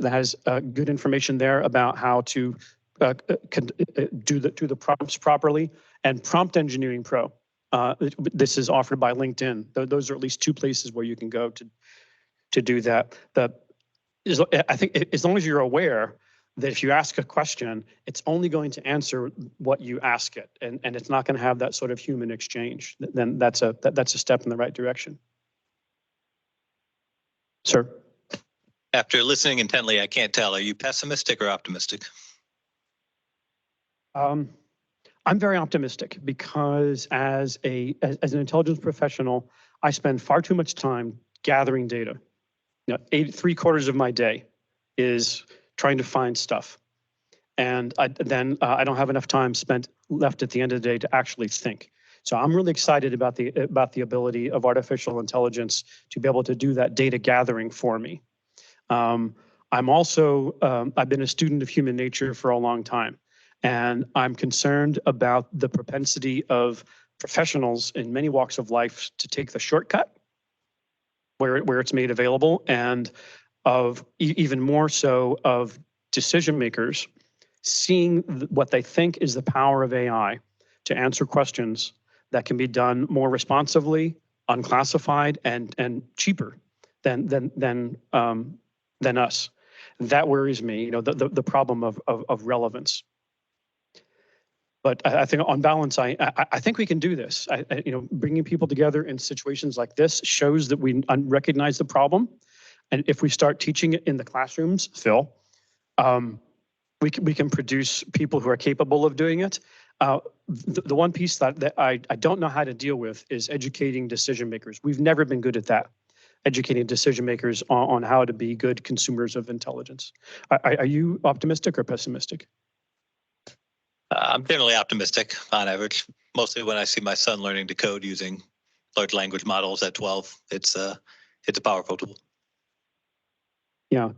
good information there about how to do the prompts properly, and Prompt Engineering Pro. This is offered by LinkedIn. Those are at least two places where you can go to do that. I think as long as you're aware that if you ask a question, it's only going to answer what you ask it, and it's not going to have that sort of human exchange. Then that's a step in the right direction. Sir. After listening intently, I can't tell. Are you pessimistic or optimistic? I'm very optimistic because as an intelligence professional, I spend far too much time gathering data. You know, 3/4 of my day is trying to find stuff, and I don't have enough time spent left at the end of the day to actually think. So I'm really excited about the ability of artificial intelligence to be able to do that data gathering for me. I'm also I've been a student of human nature for a long time. And I'm concerned about the propensity of professionals in many walks of life to take the shortcut where it's made available, and of even more so of decision makers seeing what they think is the power of AI to answer questions that can be done more responsively, unclassified, and cheaper than us. That worries me. You know, the problem of relevance. But I think on balance, I think we can do this. You know, bringing people together in situations like this shows that we recognize the problem, and if we start teaching it in the classrooms, Phil, we can produce people who are capable of doing it. The one piece that I don't know how to deal with is educating decision makers. We've never been good at that, educating decision makers on how to be good consumers of intelligence. Are you optimistic or pessimistic? I'm generally optimistic on average, mostly when I see my son learning to code using large language models at 12. It's a powerful tool. Yeah,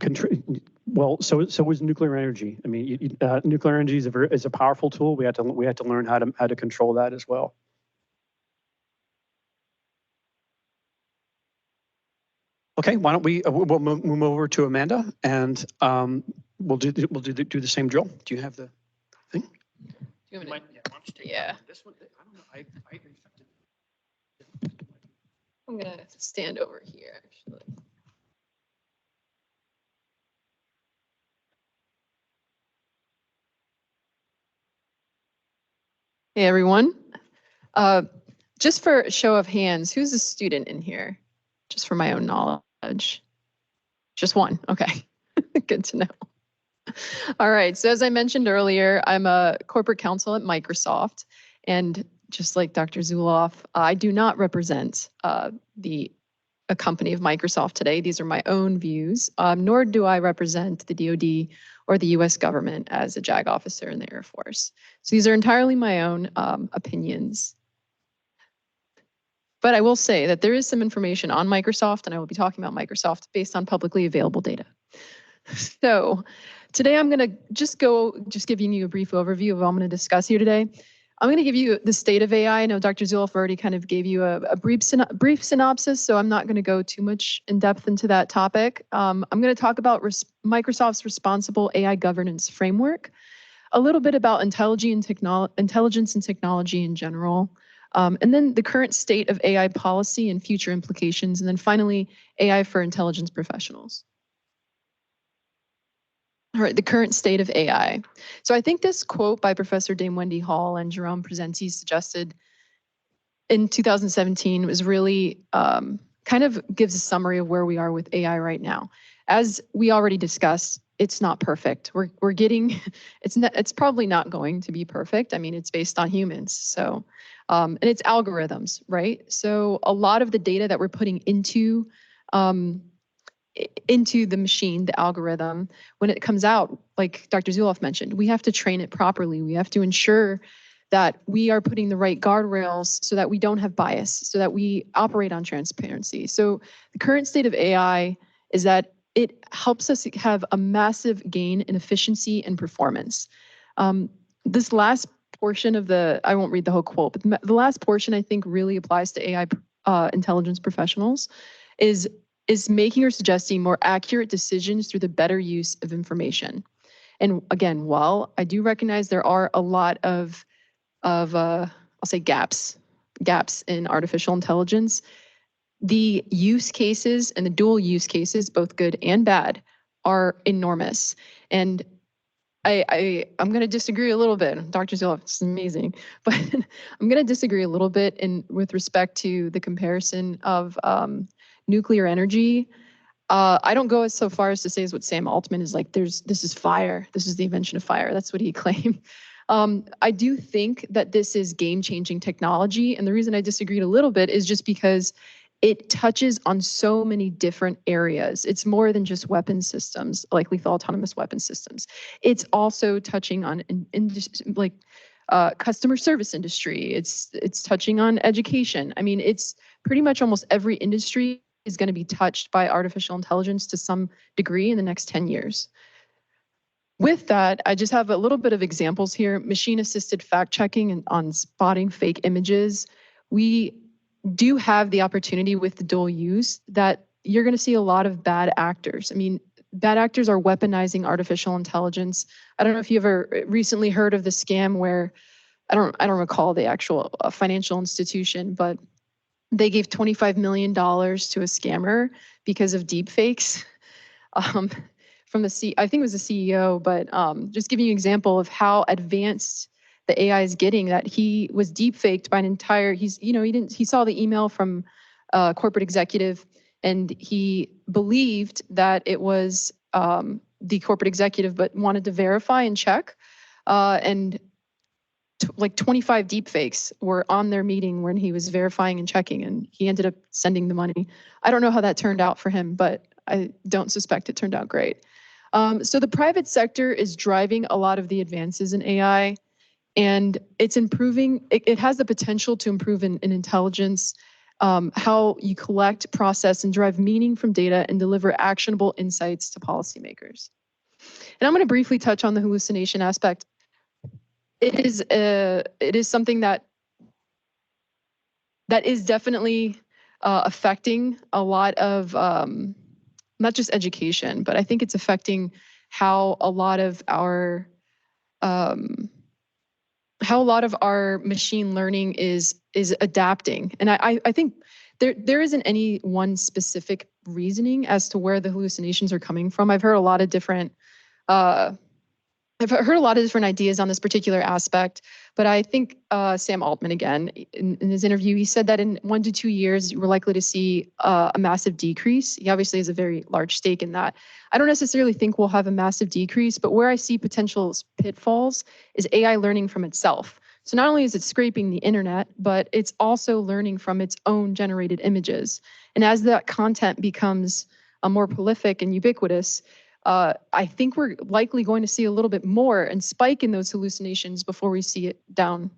well, so is nuclear energy. I mean, nuclear energy is a powerful tool. We had to learn how to control that as well. Okay, why don't we'll move over to Amanda, and we'll do the same drill. Do you have the thing? Yeah. This one, I don't know. I infected. I'm gonna stand over here, actually. Hey, everyone. Just for a show of hands, who's a student in here? Just for my own knowledge. Just one. Okay. Good to know. All right. So as I mentioned earlier, I'm a corporate counsel at Microsoft. And just like Dr. Zuloff, I do not represent a company of Microsoft today. These are my own views, nor do I represent the DoD or the US government as a JAG officer in the Air Force. So these are entirely my own opinions. But I will say that there is some information on Microsoft, and I will be talking about Microsoft based on publicly available data. So today I'm going to just giving you a brief overview of what I'm going to discuss here today. I'm going to give you the state of AI. I know Dr. Zuloff already kind of gave you a brief synopsis, so I'm not going to go too much in depth into that topic. I'm going to talk about Microsoft's responsible AI governance framework, a little bit about intelligence and technology in general, and then the current state of AI policy and future implications, and then finally, AI for intelligence professionals. All right, the current state of AI. So I think this quote by Professor Dame Wendy Hall and Jerome Presenti suggested in 2017 was really kind of gives a summary of where we are with AI right now. As we already discussed, it's not perfect. We're getting, it's probably not going to be perfect. I mean, it's based on humans. So, and it's algorithms, right? So a lot of the data that we're putting into the machine, the algorithm, when it comes out, like Dr. Zuloff mentioned, we have to train it properly. We have to ensure that we are putting the right guardrails so that we don't have bias, so that we operate on transparency. So the current state of AI is that it helps us have a massive gain in efficiency and performance. This last portion of I won't read the whole quote, but the last portion I think really applies to AI intelligence professionals is making or suggesting more accurate decisions through the better use of information. And again, while I do recognize there are a lot of I'll say gaps in artificial intelligence, the use cases and the dual use cases, both good and bad, are enormous. And I'm going to disagree a little bit. Dr. Zuloff, it's amazing, but I'm going to disagree a little bit with respect to the comparison of nuclear energy. I don't go so far as to say is what Sam Altman is like. This is fire. This is the invention of fire. That's what he claimed. I do think that this is game-changing technology, and the reason I disagreed a little bit is just because it touches on so many different areas. It's more than just weapon systems, like lethal autonomous weapon systems. It's also touching on customer service industry. It's touching on education. I mean, it's pretty much almost every industry is going to be touched by artificial intelligence to some degree in the next 10 years. With that, I just have a little bit of examples here. Machine-assisted fact-checking and on spotting fake images. We do have the opportunity with the dual use that you're going to see a lot of bad actors. I mean, bad actors are weaponizing artificial intelligence. I don't know if you ever recently heard of the scam where, I don't recall the actual financial institution, but they gave $25 million to a scammer because of deep fakes from I think it was the CEO, but just giving you an example of how advanced the AI is getting, that he was deep faked by an entire, he saw the email from a corporate executive and he believed that it was the corporate executive, but wanted to verify and check. And like 25 deep fakes were on their meeting when he was verifying and checking, and he ended up sending the money. I don't know how that turned out for him, but I don't suspect it turned out great. So the private sector is driving a lot of the advances in AI, and it's improving. It has the potential to improve in intelligence, how you collect, process, and derive meaning from data and deliver actionable insights to policymakers. And I'm going to briefly touch on the hallucination aspect. It is something that is definitely affecting a lot of not just education, but I think it's affecting how a lot of our machine learning is adapting. And I think there isn't any one specific reasoning as to where the hallucinations are coming from. I've heard a lot of different ideas on this particular aspect, but I think Sam Altman, again, in his interview, he said that in 1 to 2 years, we're likely to see a massive decrease. He obviously has a very large stake in that. I don't necessarily think we'll have a massive decrease, but where I see potential pitfalls is AI learning from itself. So not only is it scraping the internet, but it's also learning from its own generated images. And as that content becomes more prolific and ubiquitous, I think we're likely going to see a little bit more and spike in those hallucinations before we see it down.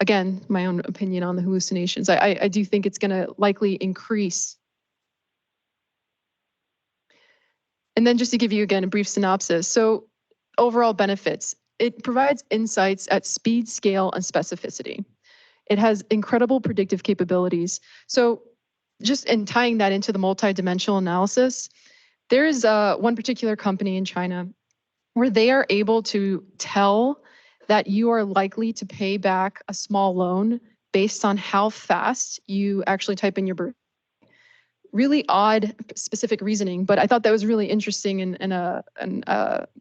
Again, my own opinion on the hallucinations. I do think it's going to likely increase. And then just to give you, again, a brief synopsis. So overall benefits. it provides insights at speed, scale, and specificity. It has incredible predictive capabilities. So just in tying that into the multidimensional analysis, there is one particular company in China where they are able to tell that you are likely to pay back a small loan based on how fast you actually type in your birth. Really odd specific reasoning, but I thought that was really interesting in AI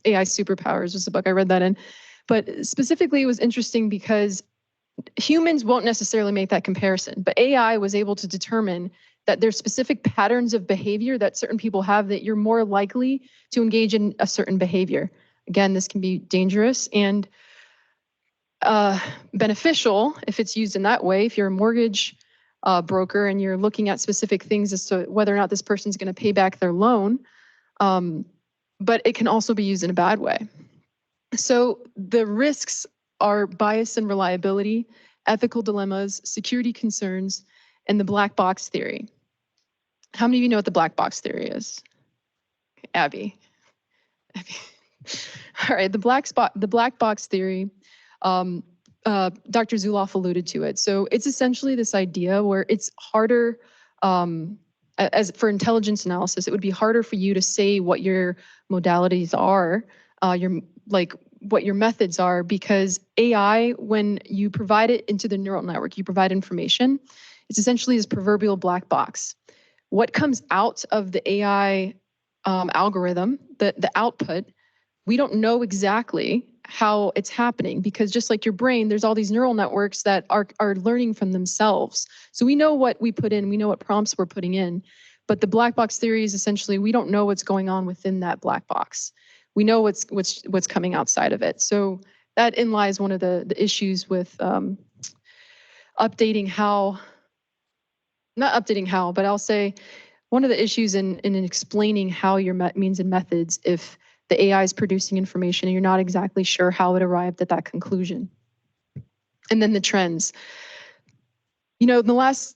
Superpowers was the book I read that in. But specifically it was interesting because humans won't necessarily make that comparison, but AI was able to determine that there's specific patterns of behavior that certain people have that you're more likely to engage in a certain behavior. Again, this can be dangerous and beneficial if it's used in that way. If you're a mortgage broker and you're looking at specific things as to whether or not this person's going to pay back their loan, but it can also be used in a bad way. So the risks are bias and reliability, ethical dilemmas, security concerns, and the black box theory. How many of you know what the black box theory is? Abby. All right, the black box theory, Dr. Zuloff alluded to it. So it's essentially this idea where it's harder, as for intelligence analysis, it would be harder for you to say what your modalities are, what your methods are, because AI, when you provide it into the neural network, you provide information, it's essentially this proverbial black box. What comes out of the AI algorithm, the output, we don't know exactly how it's happening, because just like your brain, there's all these neural networks that are learning from themselves. So we know what we put in, we know what prompts we're putting in, but the black box theory is essentially we don't know what's going on within that black box. We know what's coming outside of it. So that in lies one of the issues with updating how, not updating how, but I'll say one of the issues in explaining how your means and methods, if the AI is producing information and you're not exactly sure how it arrived at that conclusion. And then the trends. You know, in the last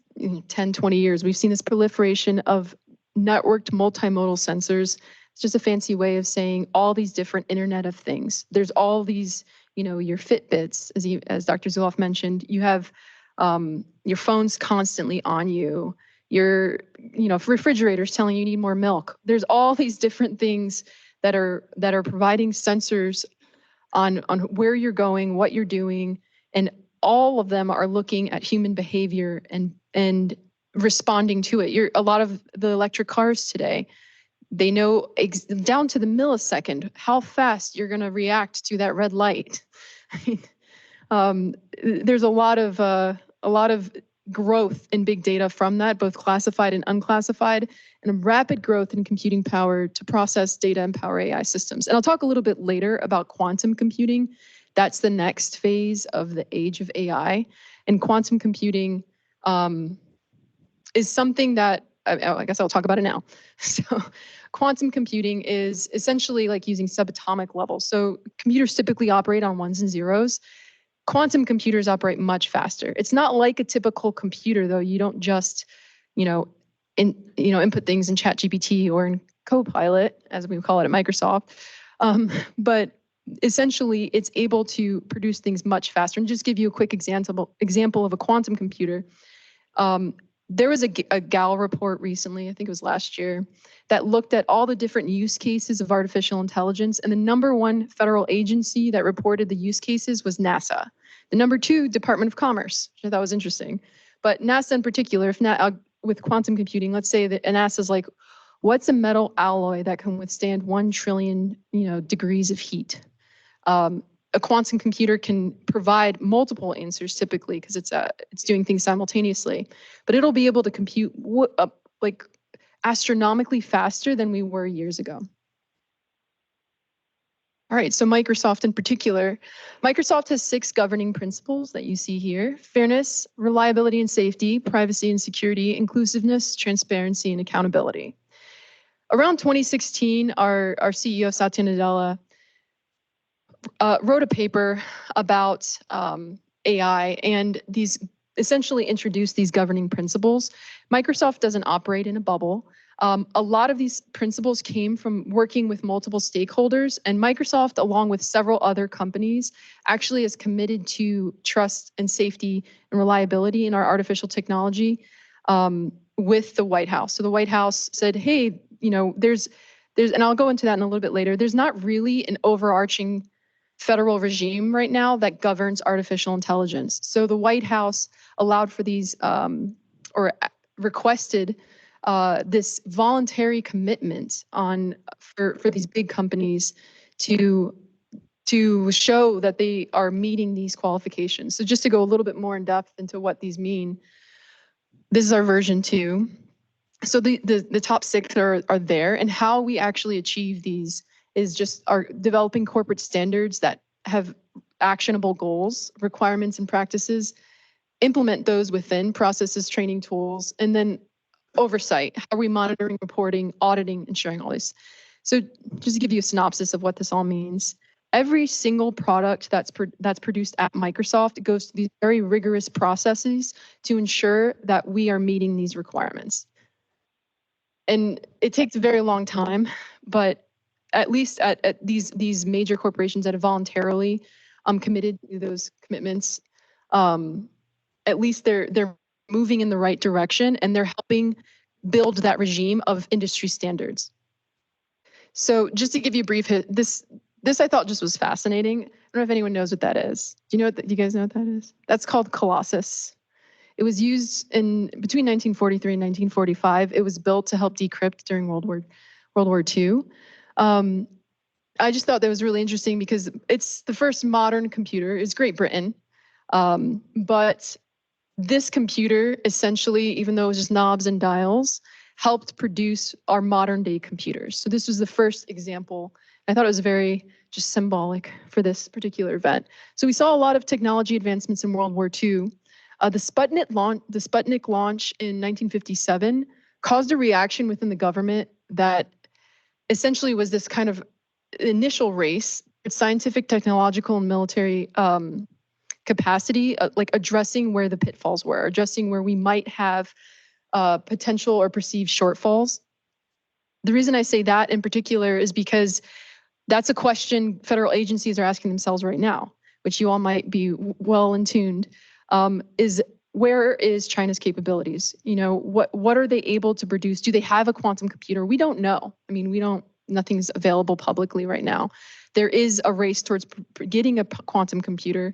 10, 20 years, we've seen this proliferation of networked multimodal sensors. It's just a fancy way of saying all these different Internet of Things. There's all these, you know, your Fitbits, as Dr. Zuloff mentioned, you have your phone's constantly on you. Your, you know, refrigerators telling you need more milk. There's all these different things that are providing sensors on where you're going, what you're doing, and all of them are looking at human behavior and responding to it. A lot of the electric cars today, they know down to the millisecond how fast you're going to react to that red light. There's a lot of growth in big data from that, both classified and unclassified, and a rapid growth in computing power to process data and power AI systems. And I'll talk a little bit later about quantum computing. That's the next phase of the age of AI. And quantum computing is something that, I guess I'll talk about it now. So quantum computing is essentially like using subatomic levels. So computers typically operate on ones and zeros. Quantum computers operate much faster. It's not like a typical computer, though. You don't just, input things in ChatGPT or in Copilot, as we call it at Microsoft. But essentially, it's able to produce things much faster. And just give you a quick example of a quantum computer. There was a GAL report recently, I think it was last year, that looked at all the different use cases of artificial intelligence. And the number one federal agency that reported the use cases was NASA. The number two, Department of Commerce, which I thought was interesting. But NASA in particular, with quantum computing, let's say that NASA's like, what's a metal alloy that can withstand 1 trillion degrees of heat? A quantum computer can provide multiple answers typically because it's doing things simultaneously, but it'll be able to compute like astronomically faster than we were years ago. All right, so Microsoft in particular, Microsoft has 6 governing principles that you see here: fairness, reliability and safety, privacy and security, inclusiveness, transparency, and accountability. Around 2016, our CEO Satya Nadella wrote a paper about AI, and these essentially introduced these governing principles. Microsoft doesn't operate in a bubble. A lot of these principles came from working with multiple stakeholders, and Microsoft, along with several other companies, actually is committed to trust and safety and reliability in our artificial technology with the White House. So the White House said, hey, there's, and I'll go into that in a little bit later, there's not really an overarching federal regime right now that governs artificial intelligence. So the White House allowed for these or requested this voluntary commitment for these big companies to show that they are meeting these qualifications. So just to go a little bit more in depth into what these mean, this is our version 2. So the top 6 are there, and how we actually achieve these is just our developing corporate standards that have actionable goals, requirements, and practices, implement those within processes, training tools, and then oversight. How are we monitoring, reporting, auditing, and sharing all this? So just to give you a synopsis of what this all means, every single product that's produced at Microsoft goes through these very rigorous processes to ensure that we are meeting these requirements. And it takes a very long time, but at least at these major corporations that have voluntarily committed to those commitments, at least they're moving in the right direction, and they're helping build that regime of industry standards. So just to give you a brief hit, this I thought just was fascinating. I don't know if anyone knows what that is. Do you guys know what that is? That's called Colossus. It was used between 1943 and 1945. It was built to help decrypt during World War II. I just thought that was really interesting because it's the first modern computer. It's Great Britain, but this computer essentially, even though it was just knobs and dials, helped produce our modern day computers. So this was the first example. I thought it was very just symbolic for this particular event. So we saw a lot of technology advancements in World War II. The Sputnik launch in 1957 caused a reaction within the government that essentially was this kind of initial race, scientific, technological, and military capacity, like addressing where the pitfalls were, addressing where we might have potential or perceived shortfalls. The reason I say that in particular is because that's a question federal agencies are asking themselves right now, which you all might be well in tuned, is where is China's capabilities? What are they able to produce? Do they have a quantum computer? We don't know. I mean, nothing's available publicly right now. There is a race towards getting a quantum computer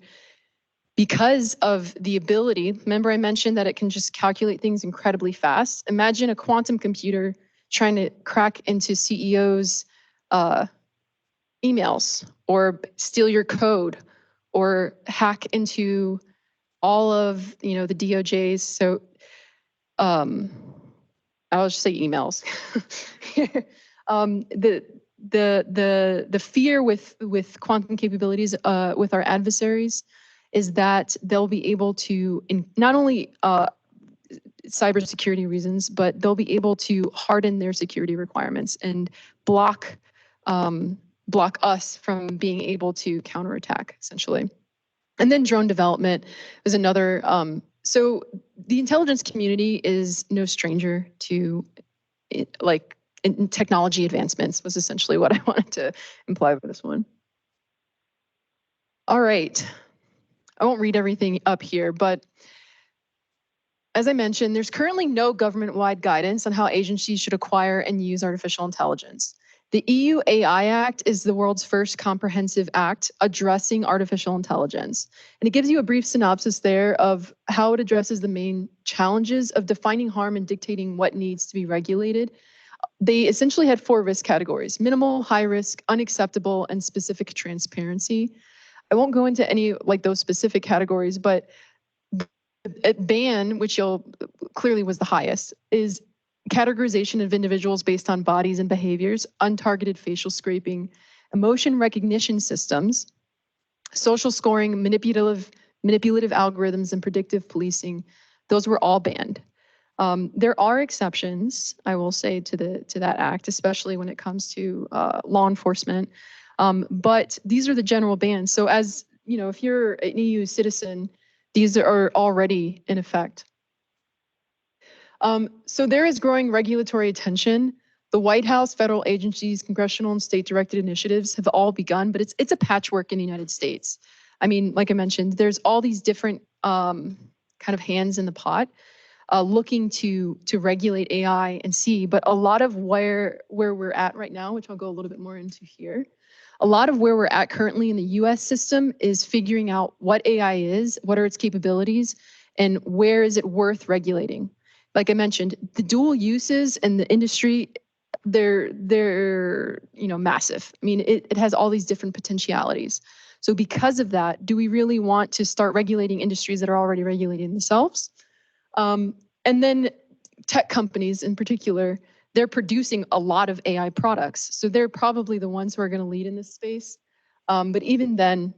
because of the ability. Remember I mentioned that it can just calculate things incredibly fast. Imagine a quantum computer trying to crack into CEOs' emails or steal your code or hack into all of the DOJ's. So I'll just say emails. The fear with quantum capabilities with our adversaries is that they'll be able to, not only cybersecurity reasons, but they'll be able to harden their security requirements and block us from being able to counterattack, essentially. And then drone development is another. So the intelligence community is no stranger to in technology advancements, was essentially what I wanted to imply with this one. All right. I won't read everything up here, but as I mentioned, there's currently no government-wide guidance on how agencies should acquire and use artificial intelligence. The EU AI Act is the world's first comprehensive act addressing artificial intelligence. And it gives you a brief synopsis there of how it addresses the main challenges of defining harm and dictating what needs to be regulated. They essentially had 4 risk categories: minimal, high risk, unacceptable, and specific transparency. I won't go into any those specific categories, but at ban, which clearly was the highest, is categorization of individuals based on bodies and behaviors, untargeted facial scraping, emotion recognition systems, social scoring, manipulative algorithms, and predictive policing. Those were all banned. There are exceptions, I will say, to that act, especially when it comes to law enforcement. But these are the general bans. So as if you're an EU citizen, these are already in effect. So there is growing regulatory attention. The White House, federal agencies, congressional and state-directed initiatives have all begun, but it's a patchwork in the United States. I mean, like I mentioned, there's all these different kind of hands in the pot looking to regulate AI and see, but a lot of where we're at right now, which I'll go a little bit more into here, a lot of where we're at currently in the US system is figuring out what AI is, what are its capabilities, and where is it worth regulating. Like I mentioned, the dual uses and the industry, they're massive. I mean, it has all these different potentialities. So because of that, do we really want to start regulating industries that are already regulating themselves? And then tech companies in particular, they're producing a lot of AI products. So they're probably the ones who are going to lead in this space. But even then,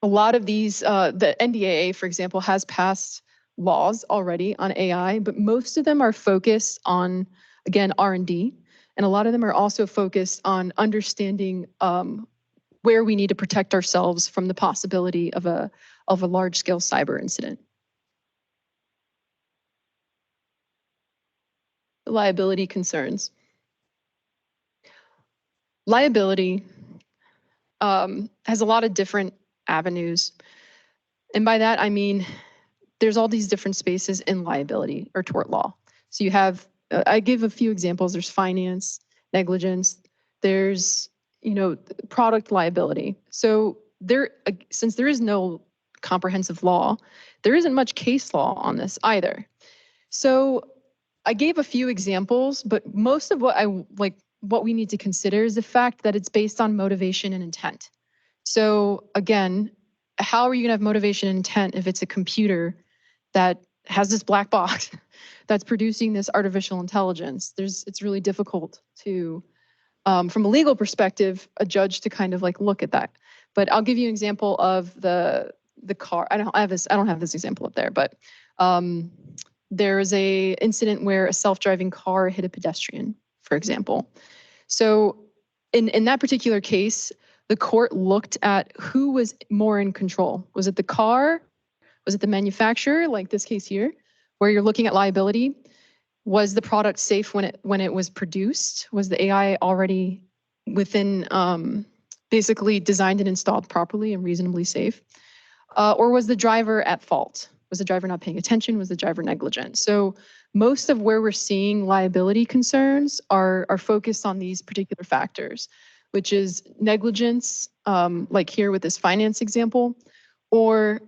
a lot of these, the NDAA, for example, has passed laws already on AI, but most of them are focused on, again, R&D. And a lot of them are also focused on understanding where we need to protect ourselves from the possibility of a large-scale cyber incident. Liability concerns. Liability has a lot of different avenues. And by that, I mean, there's all these different spaces in liability or tort law. So you have, I give a few examples. There's finance, negligence, there's, product liability. So since there is no comprehensive law, there isn't much case law on this either. So I gave a few examples, but most of what we need to consider is the fact that it's based on motivation and intent. So again, how are you gonna have motivation and intent if it's a computer that has this black box that's producing this artificial intelligence? It's really difficult to, from a legal perspective, a judge to kind of look at that. But I'll give you an example of the car. I don't have this example up there, but there is a incident where a self-driving car hit a pedestrian, for example. So in that particular case, the court looked at who was more in control. Was it the car? Was it the manufacturer, like this case here, where you're looking at liability? Was the product safe when it was produced? Was the AI already within basically designed and installed properly and reasonably safe? Or was the driver at fault? Was the driver not paying attention? Was the driver negligent? So most of where we're seeing liability concerns are focused on these particular factors, which is negligence, like here with this finance example, or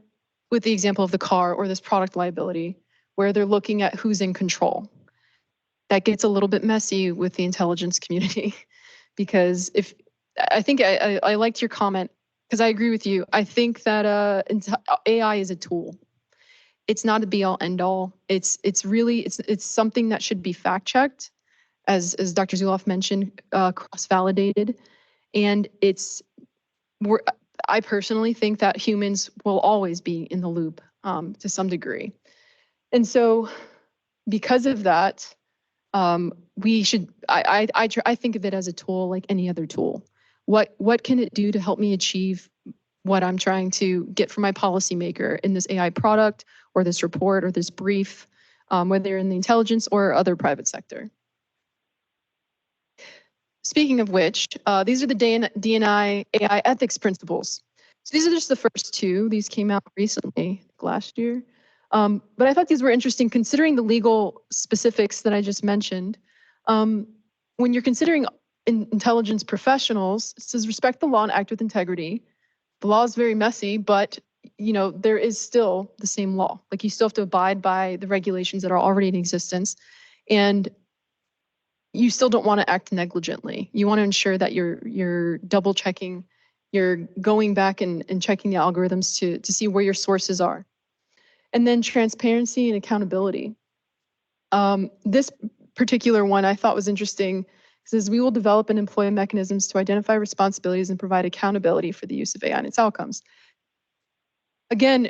with the example of the car or this product liability, where they're looking at who's in control. That gets a little bit messy with the intelligence community because I think I liked your comment because I agree with you. I think that AI is a tool. It's not a be all end all. It's something that should be fact checked, as Dr. Zuloff mentioned, cross validated, and I personally think that humans will always be in the loop to some degree, and so because of that, we should. I think of it as a tool like any other tool. What can it do to help me achieve what I'm trying to get from my policymaker in this AI product or this report or this brief, whether you're in the intelligence or other private sector. Speaking of which, these are the D&I AI ethics principles. So these are just the first two. These came out recently, last year. But I thought these were interesting considering the legal specifics that I just mentioned. When you're considering intelligence professionals, it says respect the law and act with integrity. The law is very messy, but there is still the same law. Like you still have to abide by the regulations that are already in existence, and you still don't want to act negligently. You want to ensure that you're double checking, you're going back and checking the algorithms to see where your sources are. And then transparency and accountability. This particular one I thought was interesting. It says we will develop and employ mechanisms to identify responsibilities and provide accountability for the use of AI and its outcomes. Again,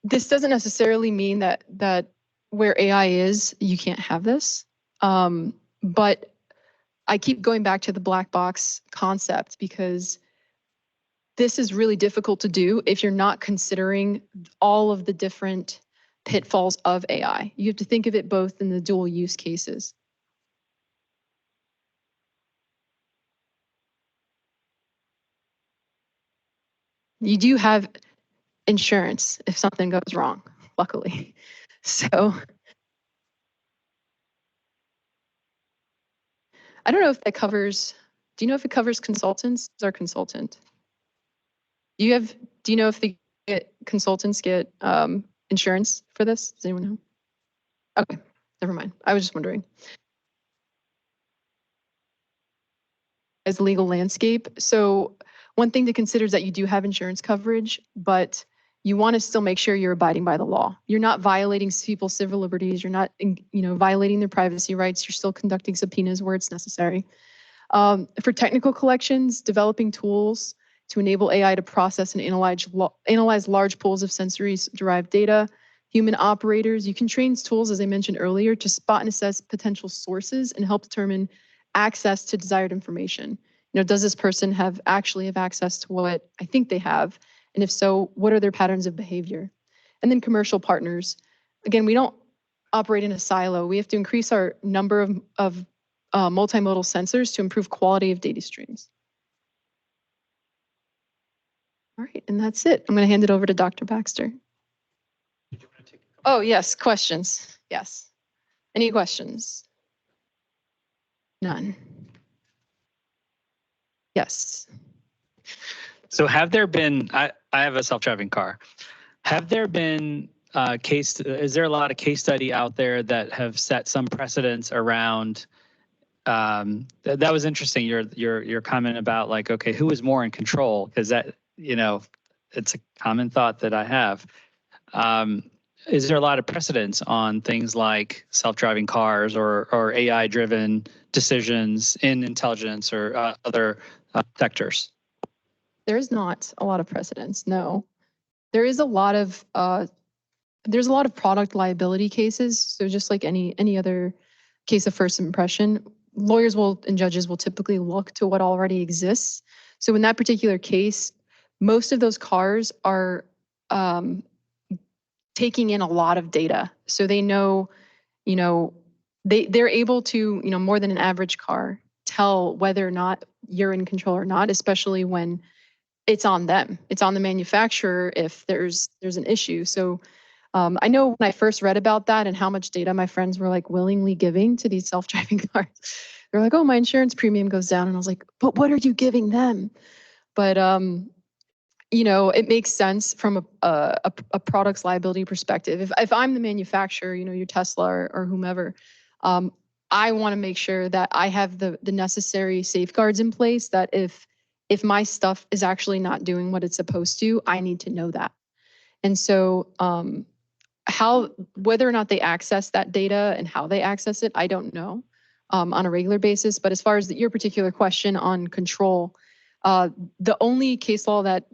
this doesn't necessarily mean that where AI is, you can't have this. But I keep going back to the black box concept because this is really difficult to do if you're not considering all of the different pitfalls of AI. You have to think of it both in the dual use cases. You do have insurance if something goes wrong, luckily. So I don't know if that covers, do you know if it covers consultants or consultant? Do you know if the consultants get insurance for this? Does anyone know? Okay, never mind. I was just wondering. As legal landscape. So one thing to consider is that you do have insurance coverage, but you want to still make sure you're abiding by the law. You're not violating people's civil liberties. You're not, violating their privacy rights. You're still conducting subpoenas where it's necessary. For technical collections, developing tools to enable AI to process and analyze large pools of sensory-derived data. Human operators, you can train tools, as I mentioned earlier, to spot and assess potential sources and help determine access to desired information. Does this person actually have access to what I think they have? And if so, what are their patterns of behavior? And then commercial partners. Again, we don't operate in a silo. We have to increase our number of multimodal sensors to improve quality of data streams. All right, and that's it. I'm going to hand it over to Dr. Baxter. Oh, yes, questions. Yes. Any questions? None. Yes. So have there been, I have a self-driving car. Have there been is there a lot of case study out there that have set some precedents around, that was interesting, your comment about like, okay, who is more in control? Because that, it's a common thought that I have. Is there a lot of precedence on things like self-driving cars or AI-driven decisions in intelligence or other sectors? There is not a lot of precedence, no. There is a lot of product liability cases. So just like any other case of first impression, lawyers and judges will typically look to what already exists. So in that particular case, most of those cars are taking in a lot of data. So they know, they're able to, more than an average car, tell whether or not you're in control or not, especially when it's on them. It's on the manufacturer if there's an issue. So I know when I first read about that and how much data my friends were like willingly giving to these self-driving cars, they're like, oh, my insurance premium goes down. And I was like, but what are you giving them? But it makes sense from a product's liability perspective. If I'm the manufacturer, your Tesla or whomever, I want to make sure that I have the necessary safeguards in place that if my stuff is actually not doing what it's supposed to, I need to know that. And so whether or not they access that data and how they access it, I don't know on a regular basis. But as far as your particular question on control, the only case law that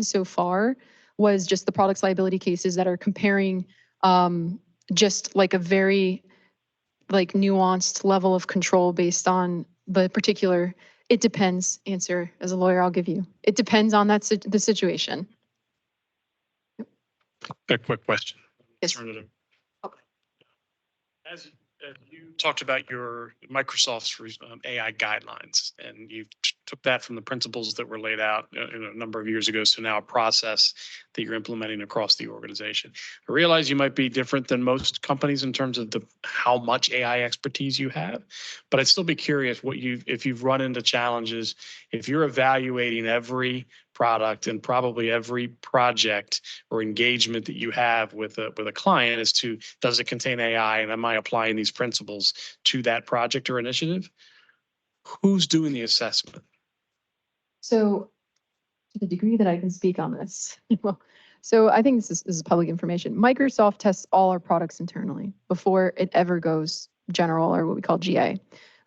so far was just the products liability cases that are comparing just like a very like nuanced level of control based on the particular, it depends answer as a lawyer I'll give you. It depends on the situation. A quick question. Yes. Turn it over. As you talked about your Microsoft's AI guidelines, and you took that from the principles that were laid out a number of years ago, so now a process that you're implementing across the organization. I realize you might be different than most companies in terms of how much AI expertise you have, but I'd still be curious if you've run into challenges, if you're evaluating every product and probably every project or engagement that you have with a client as to, does it contain AI, and am I applying these principles to that project or initiative? Who's doing the assessment? So to the degree that I can speak on this, so I think this is public information. Microsoft tests all our products internally before it ever goes general, or what we call GA,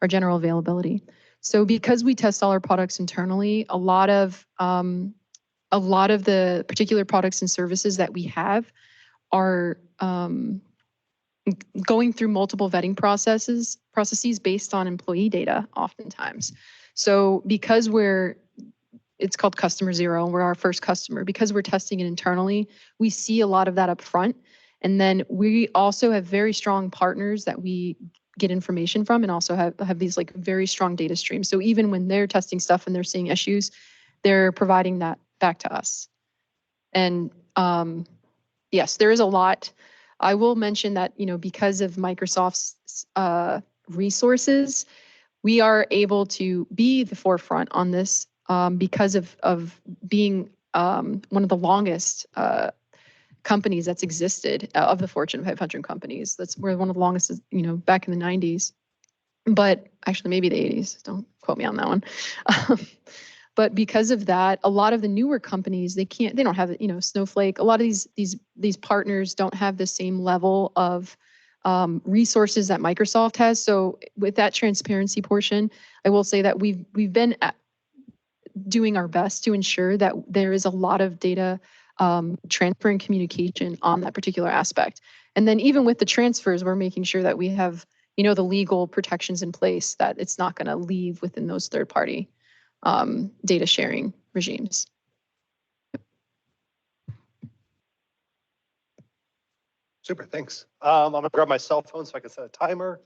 or general availability. So because we test all our products internally, a lot of the particular products and services that we have are going through multiple vetting processes based on employee data oftentimes. So because we're it's called customer zero, and we're our first customer. Because we're testing it internally, we see a lot of that up front. And then we also have very strong partners that we get information from, and also have these like very strong data streams. So even when they're testing stuff and they're seeing issues, they're providing that back to us. And yes, there is a lot. I will mention that, because of Microsoft's resources, we are able to be the forefront on this because of being one of the longest companies that's existed of the Fortune 500 companies. We're one of the longest, back in the 90s, but actually maybe the 80s. Don't quote me on that one. But because of that, a lot of the newer companies, they don't have, Snowflake. A lot of these partners don't have the same level of resources that Microsoft has. So with that transparency portion, I will say that we've been doing our best to ensure that there is a lot of data transfer and communication on that particular aspect. And then even with the transfers, we're making sure that we have, the legal protections in place, that it's not going to leave within those third-party data sharing regimes. Super, thanks. I'm gonna grab my cell phone so I can set a timer.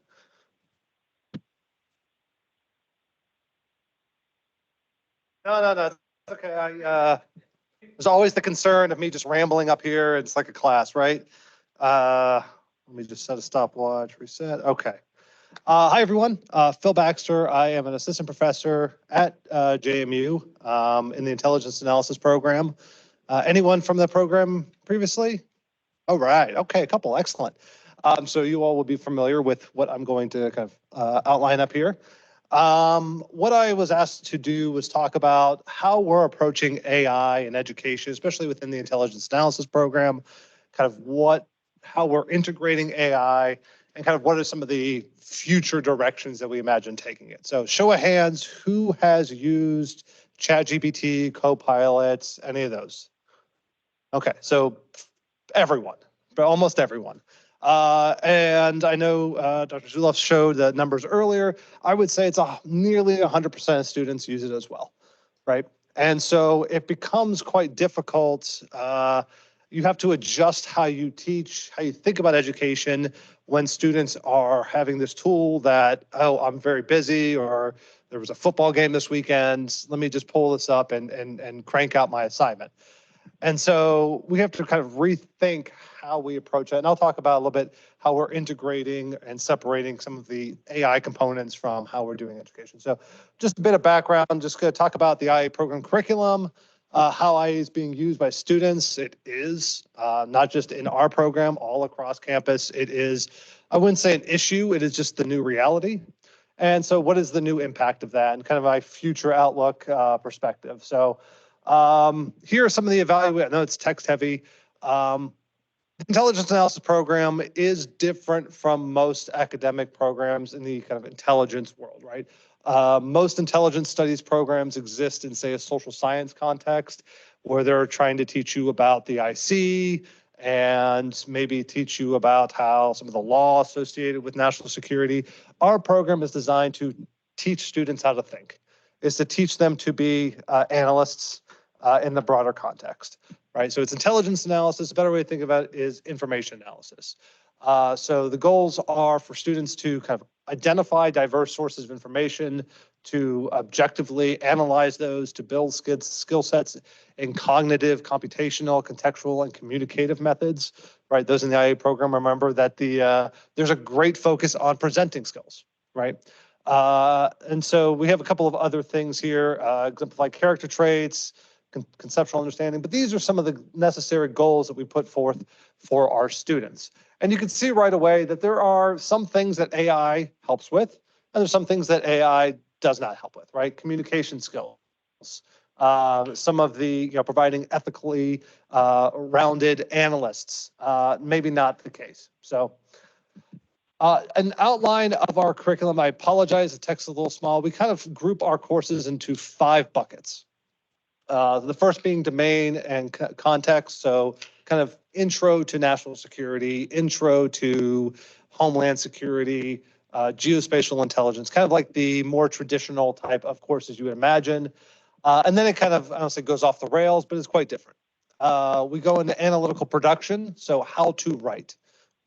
No, it's okay. There's always the concern of me just rambling up here. It's like a class, right? Let me just set a stopwatch, reset. Okay. Hi, everyone. Phil Baxter. I am an assistant professor at JMU in the intelligence analysis program. Anyone from the program previously? All right. Okay, a couple. Excellent. So you all will be familiar with what I'm going to kind of outline up here. What I was asked to do was talk about how we're approaching AI in education, especially within the intelligence analysis program, kind of how we're integrating AI, and kind of what are some of the future directions that we imagine taking it. So show of hands, who has used ChatGPT, Copilot, any of those? Okay, so everyone, but almost everyone. And I know Dr. Zuloff showed the numbers earlier. I would say it's nearly 100% of students use it as well, right? And so it becomes quite difficult. You have to adjust how you teach, how you think about education when students are having this tool that, oh, I'm very busy, or there was a football game this weekend. Let me just pull this up and crank out my assignment. And so we have to kind of rethink how we approach it. And I'll talk about a little bit how we're integrating and separating some of the AI components from how we're doing education. So just a bit of background, just going to talk about the IA program curriculum, how IA is being used by students. It is not just in our program, all across campus. It is, I wouldn't say an issue, it is just the new reality. And so what is the new impact of that, and kind of my future outlook perspective. So here are some of the evaluation. I know it's text heavy. The intelligence analysis program is different from most academic programs in the kind of intelligence world, right? Most intelligence studies programs exist in, say, a social science context, where they're trying to teach you about the IC and maybe teach you about how some of the law associated with national security. Our program is designed to teach students how to think. It's to teach them to be analysts in the broader context, right? So it's intelligence analysis. A better way to think about it is information analysis. So the goals are for students to kind of identify diverse sources of information, to objectively analyze those, to build skill sets in cognitive, computational, contextual, and communicative methods, right? Those in the IA program, remember that there's a great focus on presenting skills, right? And so we have a couple of other things here, exemplify character traits, conceptual understanding, but these are some of the necessary goals that we put forth for our students. And you can see right away that there are some things that AI helps with, and there's some things that AI does not help with, right? Communication skills, some of the, providing ethically rounded analysts, maybe not the case. So an outline of our curriculum. I apologize, the text is a little small. We kind of group our courses into 5 buckets. The first being domain and context. So kind of intro to national security, intro to homeland security, geospatial intelligence, kind of like the more traditional type of courses you would imagine. And then it kind of, I don't say goes off the rails, but it's quite different. We go into analytical production, so how to write,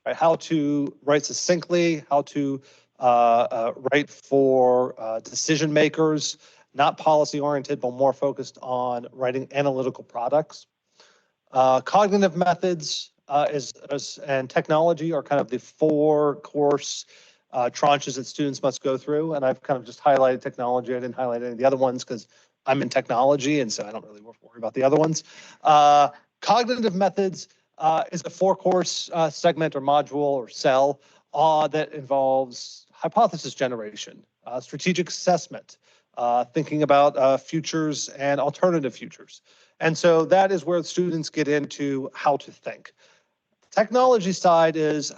right? How to write succinctly, how to write for decision makers, not policy oriented, but more focused on writing analytical products. Cognitive methods and technology are kind of the 4 course tranches that students must go through. And I've kind of just highlighted technology. I didn't highlight any of the other ones because I'm in technology, and so I don't really worry about the other ones. Cognitive methods is a 4 course segment or module or cell that involves hypothesis generation, strategic assessment, thinking about futures and alternative futures. And so that is where students get into how to think. Technology side is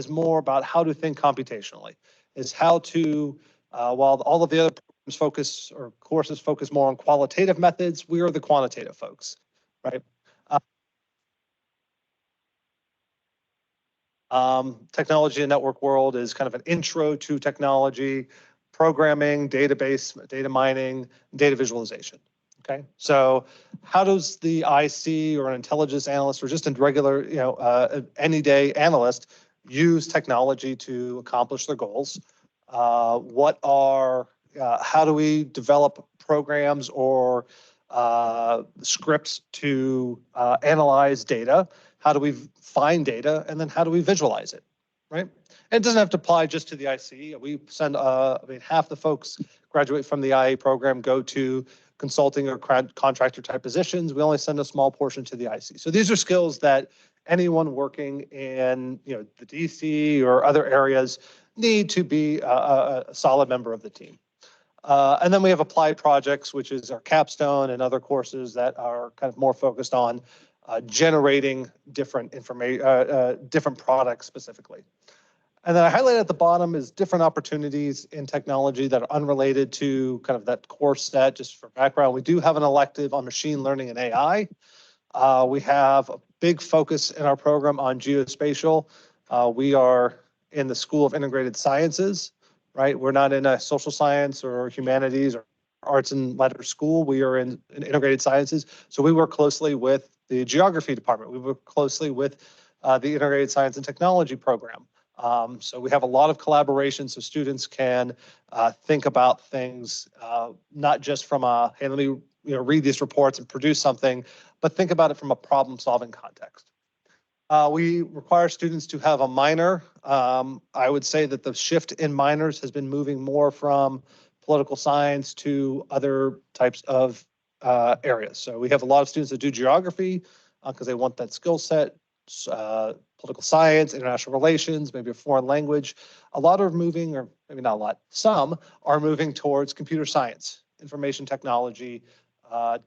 more about how to think computationally, is how to, while all of the other programs focus or courses focus more on qualitative methods, we are the quantitative folks, right? Technology and network world is kind of an intro to technology, programming, database, data mining, data visualization. Okay, so how does the IC or an intelligence analyst or just a regular, any day analyst use technology to accomplish their goals? How do we develop programs or scripts to analyze data? How do we find data? And then how do we visualize it, right? And it doesn't have to apply just to the IC. We send, half the folks graduate from the IA program, go to consulting or contractor type positions. We only send a small portion to the IC. So these are skills that anyone working in the DC or other areas need to be a solid member of the team. And then we have applied projects, which is our capstone and other courses that are kind of more focused on generating different different products specifically. And then I highlight at the bottom is different opportunities in technology that are unrelated to kind of that course set. Just for background, we do have an elective on machine learning and AI. We have a big focus in our program on geospatial. We are in the School of Integrated Sciences, right? We're not in a social science or humanities or arts and letters school. We are in integrated sciences. So we work closely with the geography department. We work closely with the integrated science and technology program. So we have a lot of collaboration so students can think about things, not just from hey, let me read these reports and produce something, but think about it from a problem solving context. We require students to have a minor. I would say that the shift in minors has been moving more from political science to other types of areas. So we have a lot of students that do geography because they want that skill set. Political science, international relations, maybe a foreign language. A lot are moving, or maybe not a lot, some are moving towards computer science, information technology,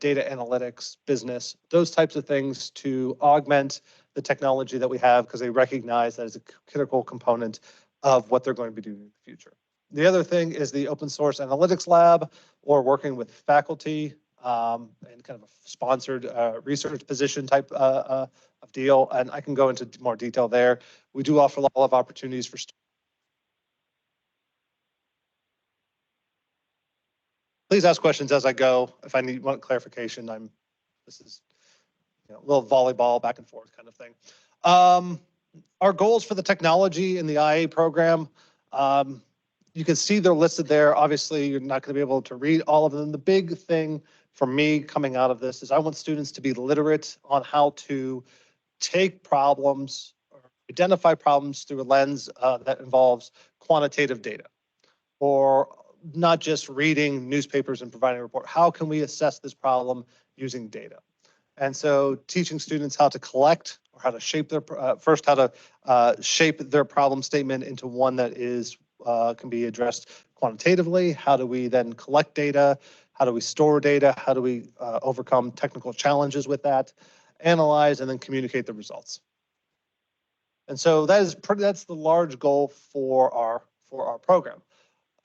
data analytics, business, those types of things to augment the technology that we have because they recognize that as a critical component of what they're going to be doing in the future. The other thing is the open source analytics lab or working with faculty and kind of a sponsored research position type of deal. And I can go into more detail there. We do offer a lot of opportunities for students. Please ask questions as I go. If I want clarification, this is a little volleyball back and forth kind of thing. Our goals for the technology in the IA program, you can see they're listed there. Obviously, you're not going to be able to read all of them. The big thing for me coming out of this is I want students to be literate on how to take problems or identify problems through a lens that involves quantitative data, or not just reading newspapers and providing a report. How can we assess this problem using data? And so teaching students how to collect or how to shape their shape their problem statement into one that is can be addressed quantitatively. How do we then collect data? How do we store data? How do we overcome technical challenges with that? Analyze and then communicate the results. And so that's the large goal for our program.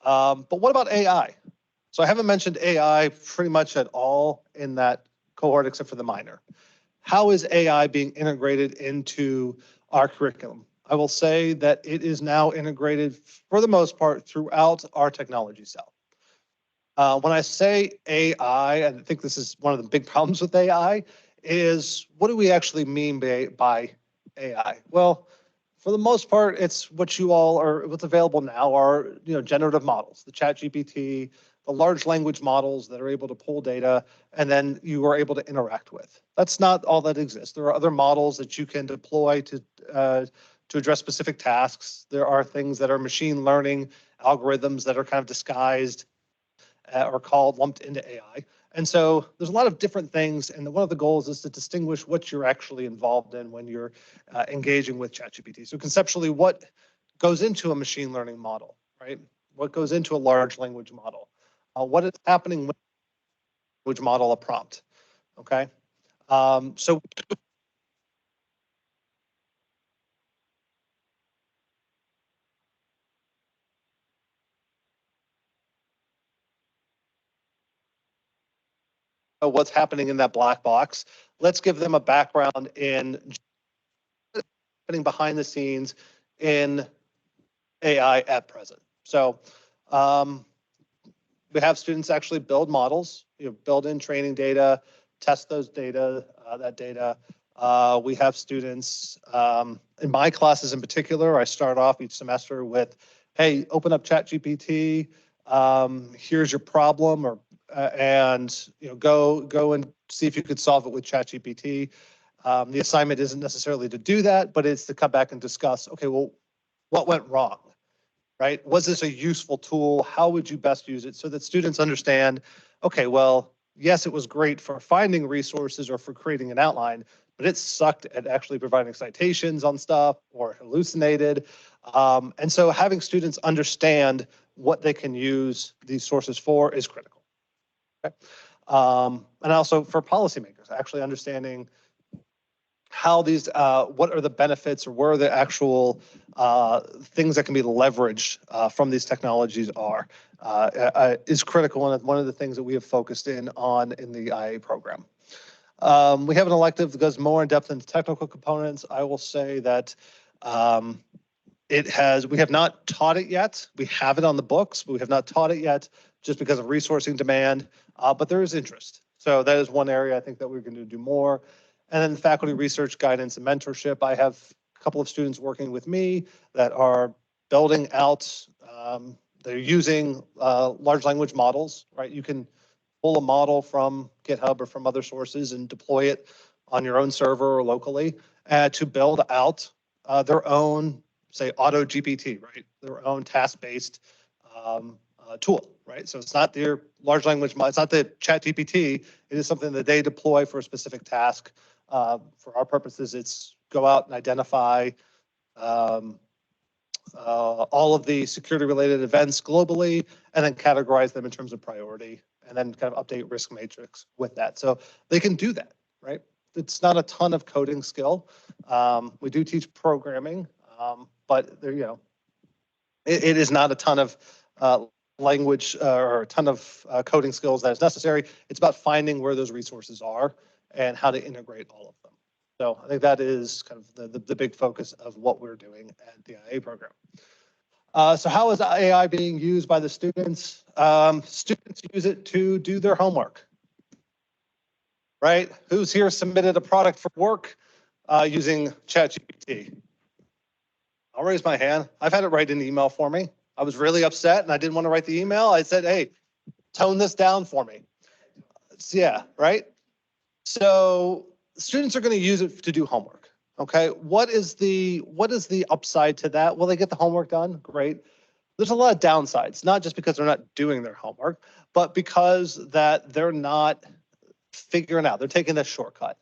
But what about AI? So I haven't mentioned AI pretty much at all in that cohort except for the minor. How is AI being integrated into our curriculum? I will say that it is now integrated for the most part throughout our technology cell. When I say AI, I think this is one of the big problems with AI, is what do we actually mean by AI? Well, for the most part, it's what you all are, what's available now are, generative models, the ChatGPT, the large language models that are able to pull data, and then you are able to interact with. That's not all that exists. There are other models that you can deploy to address specific tasks. There are things that are machine learning algorithms that are kind of disguised or called lumped into AI. And so there's a lot of different things. And one of the goals is to distinguish what you're actually involved in when you're engaging with ChatGPT. So conceptually, what goes into a machine learning model, right? What goes into a large language model? What is happening with a language model, a prompt, okay? So what's happening in that black box? Let's give them a background in what's happening behind the scenes in AI at present. So we have students actually build models, build in training data, test those data, we have students, in my classes in particular, I start off each semester with, hey, open up ChatGPT, here's your problem, or and go and see if you could solve it with ChatGPT. The assignment isn't necessarily to do that, but it's to come back and discuss, okay, well, what went wrong? Right? Was this a useful tool? How would you best use it so that students understand, okay, well, yes, it was great for finding resources or for creating an outline, but it sucked at actually providing citations on stuff or hallucinated. And so having students understand what they can use these sources for is critical. Okay? And also for policymakers, actually understanding how these, what are the benefits or where the actual things that can be leveraged from these technologies are, is critical, and one of the things that we have focused in on in the IA program. We have an elective that goes more in depth into technical components. I will say that we have not taught it yet. We have it on the books, but we have not taught it yet just because of resourcing demand, but there is interest. So that is one area I think that we're going to do more. And then faculty research guidance and mentorship. I have a couple of students working with me that are building out, they're using large language models, right? You can pull a model from GitHub or from other sources and deploy it on your own server or locally to build out their own, say, auto GPT, right? Their own task-based tool, right? So it's not their large language model, it's not the ChatGPT, it is something that they deploy for a specific task. For our purposes, it's go out and identify all of the security related events globally, and then categorize them in terms of priority, and then kind of update risk matrix with that. So they can do that, right? It's not a ton of coding skill. We do teach programming, but there, it is not a ton of language or a ton of coding skills that is necessary. It's about finding where those resources are and how to integrate all of them. So I think that is kind of the big focus of what we're doing at the IA program. So how is AI being used by the students? Students use it to do their homework, right? Who's here submitted a product for work using ChatGPT? I'll raise my hand. I've had it write an email for me. I was really upset and I didn't want to write the email. I said, hey, tone this down for me. Yeah, right? So students are going to use it to do homework. Okay, what is the upside to that? Well, they get the homework done, great. There's a lot of downsides, not just because they're not doing their homework, but because that they're not figuring out, they're taking a shortcut,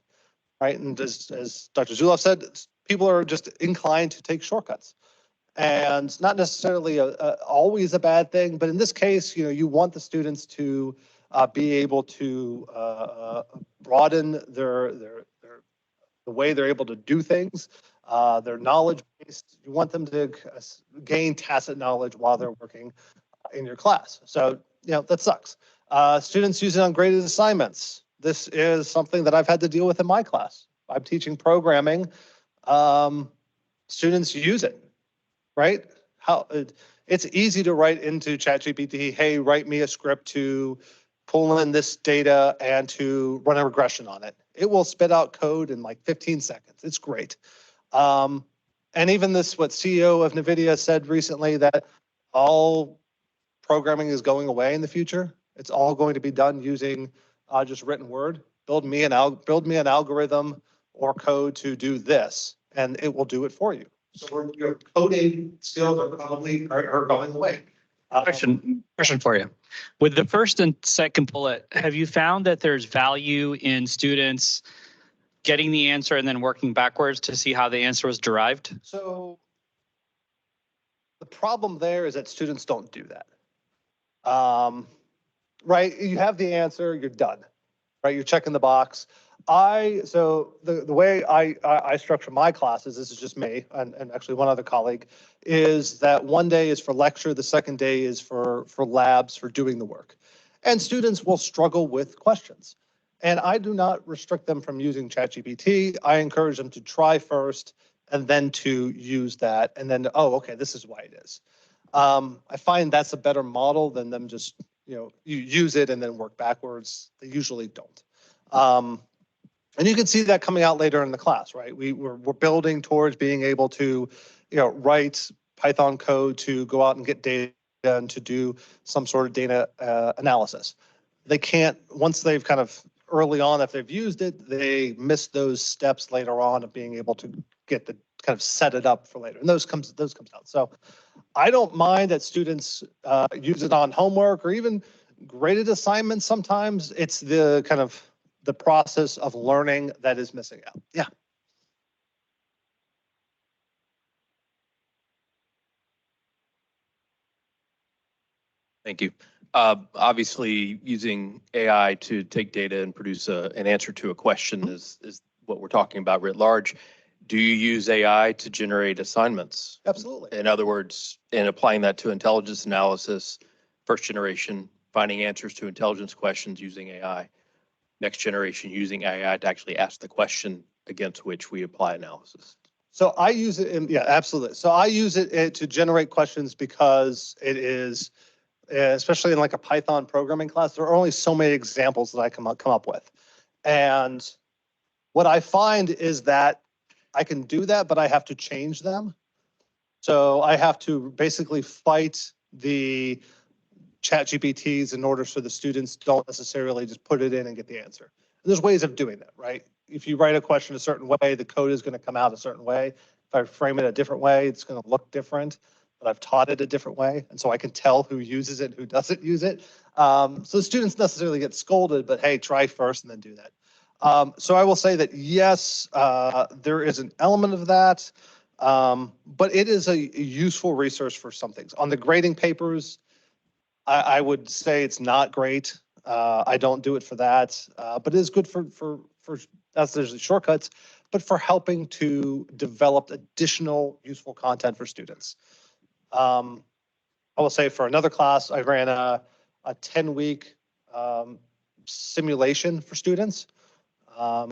right? And as Dr. Zuloff said, people are just inclined to take shortcuts. And not necessarily always a bad thing, but in this case, you want the students to be able to broaden the way they're able to do things, their knowledge base. You want them to gain tacit knowledge while they're working in your class. So, that sucks. Students use it on graded assignments. This is something that I've had to deal with in my class. I'm teaching programming. Students use it, right? It's easy to write into ChatGPT, hey, write me a script to pull in this data and to run a regression on it. It will spit out code in like 15 seconds. It's great. And even this, what CEO of NVIDIA said recently, that all programming is going away in the future. It's all going to be done using just written word. Build me an algorithm or code to do this, and it will do it for you. So your coding skills are probably are going away. Question for you. With the first and second bullet, have you found that there's value in students getting the answer and then working backwards to see how the answer was derived? So the problem there is that students don't do that. Right, you have the answer, you're done. Right, you're checking the box. So the way I structure my classes, this is just me and actually one other colleague, is that one day is for lecture, the second day is for labs, for doing the work. And students will struggle with questions. And I do not restrict them from using ChatGPT. I encourage them to try first and then to use that. And then, oh, okay, this is why it is. I find that's a better model than them just, you use it and then work backwards. They usually don't. And you can see that coming out later in the class, right? We're building towards being able to, write Python code to go out and get data and to do some sort of data analysis. They can't, once they've kind of early on, if they've used it, they miss those steps later on of being able to get the kind of set it up for later. And those comes out. So I don't mind that students use it on homework or even graded assignments. Sometimes it's the kind of the process of learning that is missing out. Yeah. Thank you. Obviously, using AI to take data and produce an answer to a question is what we're talking about writ large. Do you use AI to generate assignments? Absolutely. In other words, in applying that to intelligence analysis, first generation, finding answers to intelligence questions using AI, next generation using AI to actually ask the question against which we apply analysis. So I use it yeah, absolutely. So I use it to generate questions because it is, especially in like a Python programming class, there are only so many examples that I come up with. And what I find is that I can do that, but I have to change them. So I have to basically fight the ChatGPTs in order so the students don't necessarily just put it in and get the answer. And there's ways of doing that, right? If you write a question a certain way, the code is going to come out a certain way. If I frame it a different way, it's going to look different, but I've taught it a different way. And so I can tell who uses it and who doesn't use it. So students necessarily get scolded, but hey, try first and then do that. So I will say that yes, there is an element of that, but it is a useful resource for some things. On the grading papers, I would say it's not great. I don't do it for that, but it is good for that's there's the shortcuts, but for helping to develop additional useful content for students. I will say for another class, I ran a 10-week simulation for students.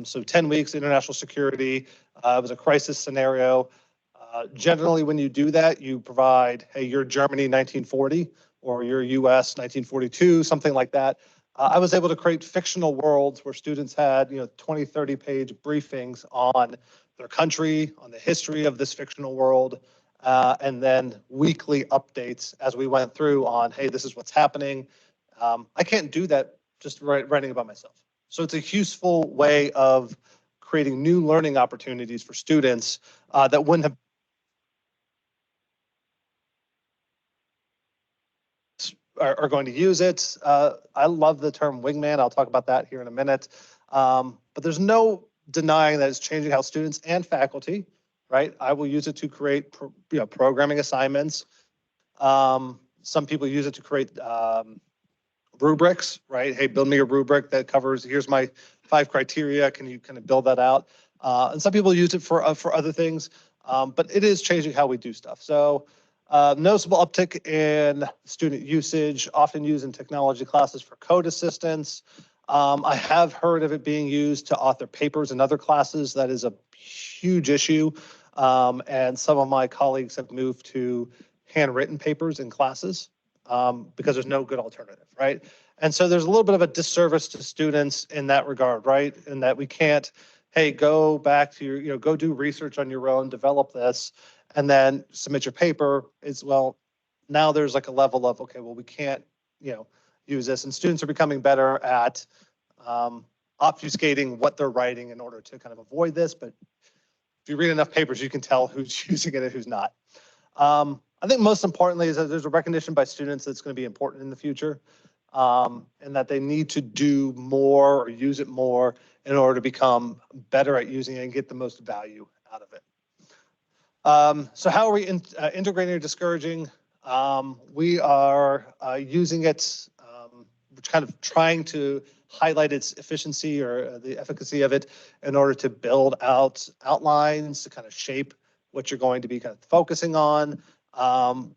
So 10 weeks, international security. It was a crisis scenario. Generally, when you do that, you provide, hey, you're Germany 1940 or you're US 1942, something like that. I was able to create fictional worlds where students had, 20, 30-page briefings on their country, on the history of this fictional world, and then weekly updates as we went through on, hey, this is what's happening. I can't do that just writing about myself. So it's a useful way of creating new learning opportunities for students that wouldn't have are going to use it. I love the term wingman. I'll talk about that here in a minute. But there's no denying that it's changing how students and faculty, right? I will use it to create programming assignments. Some people use it to create rubrics, right? Hey, build me a rubric that covers, here's my 5 criteria. Can you kind of build that out? And some people use it for other things, but it is changing how we do stuff. So noticeable uptick in student usage, often used in technology classes for code assistance. I have heard of it being used to author papers in other classes. That is a huge issue. And some of my colleagues have moved to handwritten papers in classes because there's no good alternative, right? And so there's a little bit of a disservice to students in that regard, right? In that we can't, hey, go back to your, go do research on your own, develop this, and then submit your paper. It's, well, now there's like a level of, okay, well, we can't, use this. And students are becoming better at obfuscating what they're writing in order to kind of avoid this. But if you read enough papers, you can tell who's using it and who's not. I think most importantly is that there's a recognition by students that's going to be important in the future, and that they need to do more or use it more in order to become better at using it and get the most value out of it. So how are we integrating or discouraging? We are using it, kind of trying to highlight its efficiency or the efficacy of it in order to build out outlines to kind of shape what you're going to be kind of focusing on,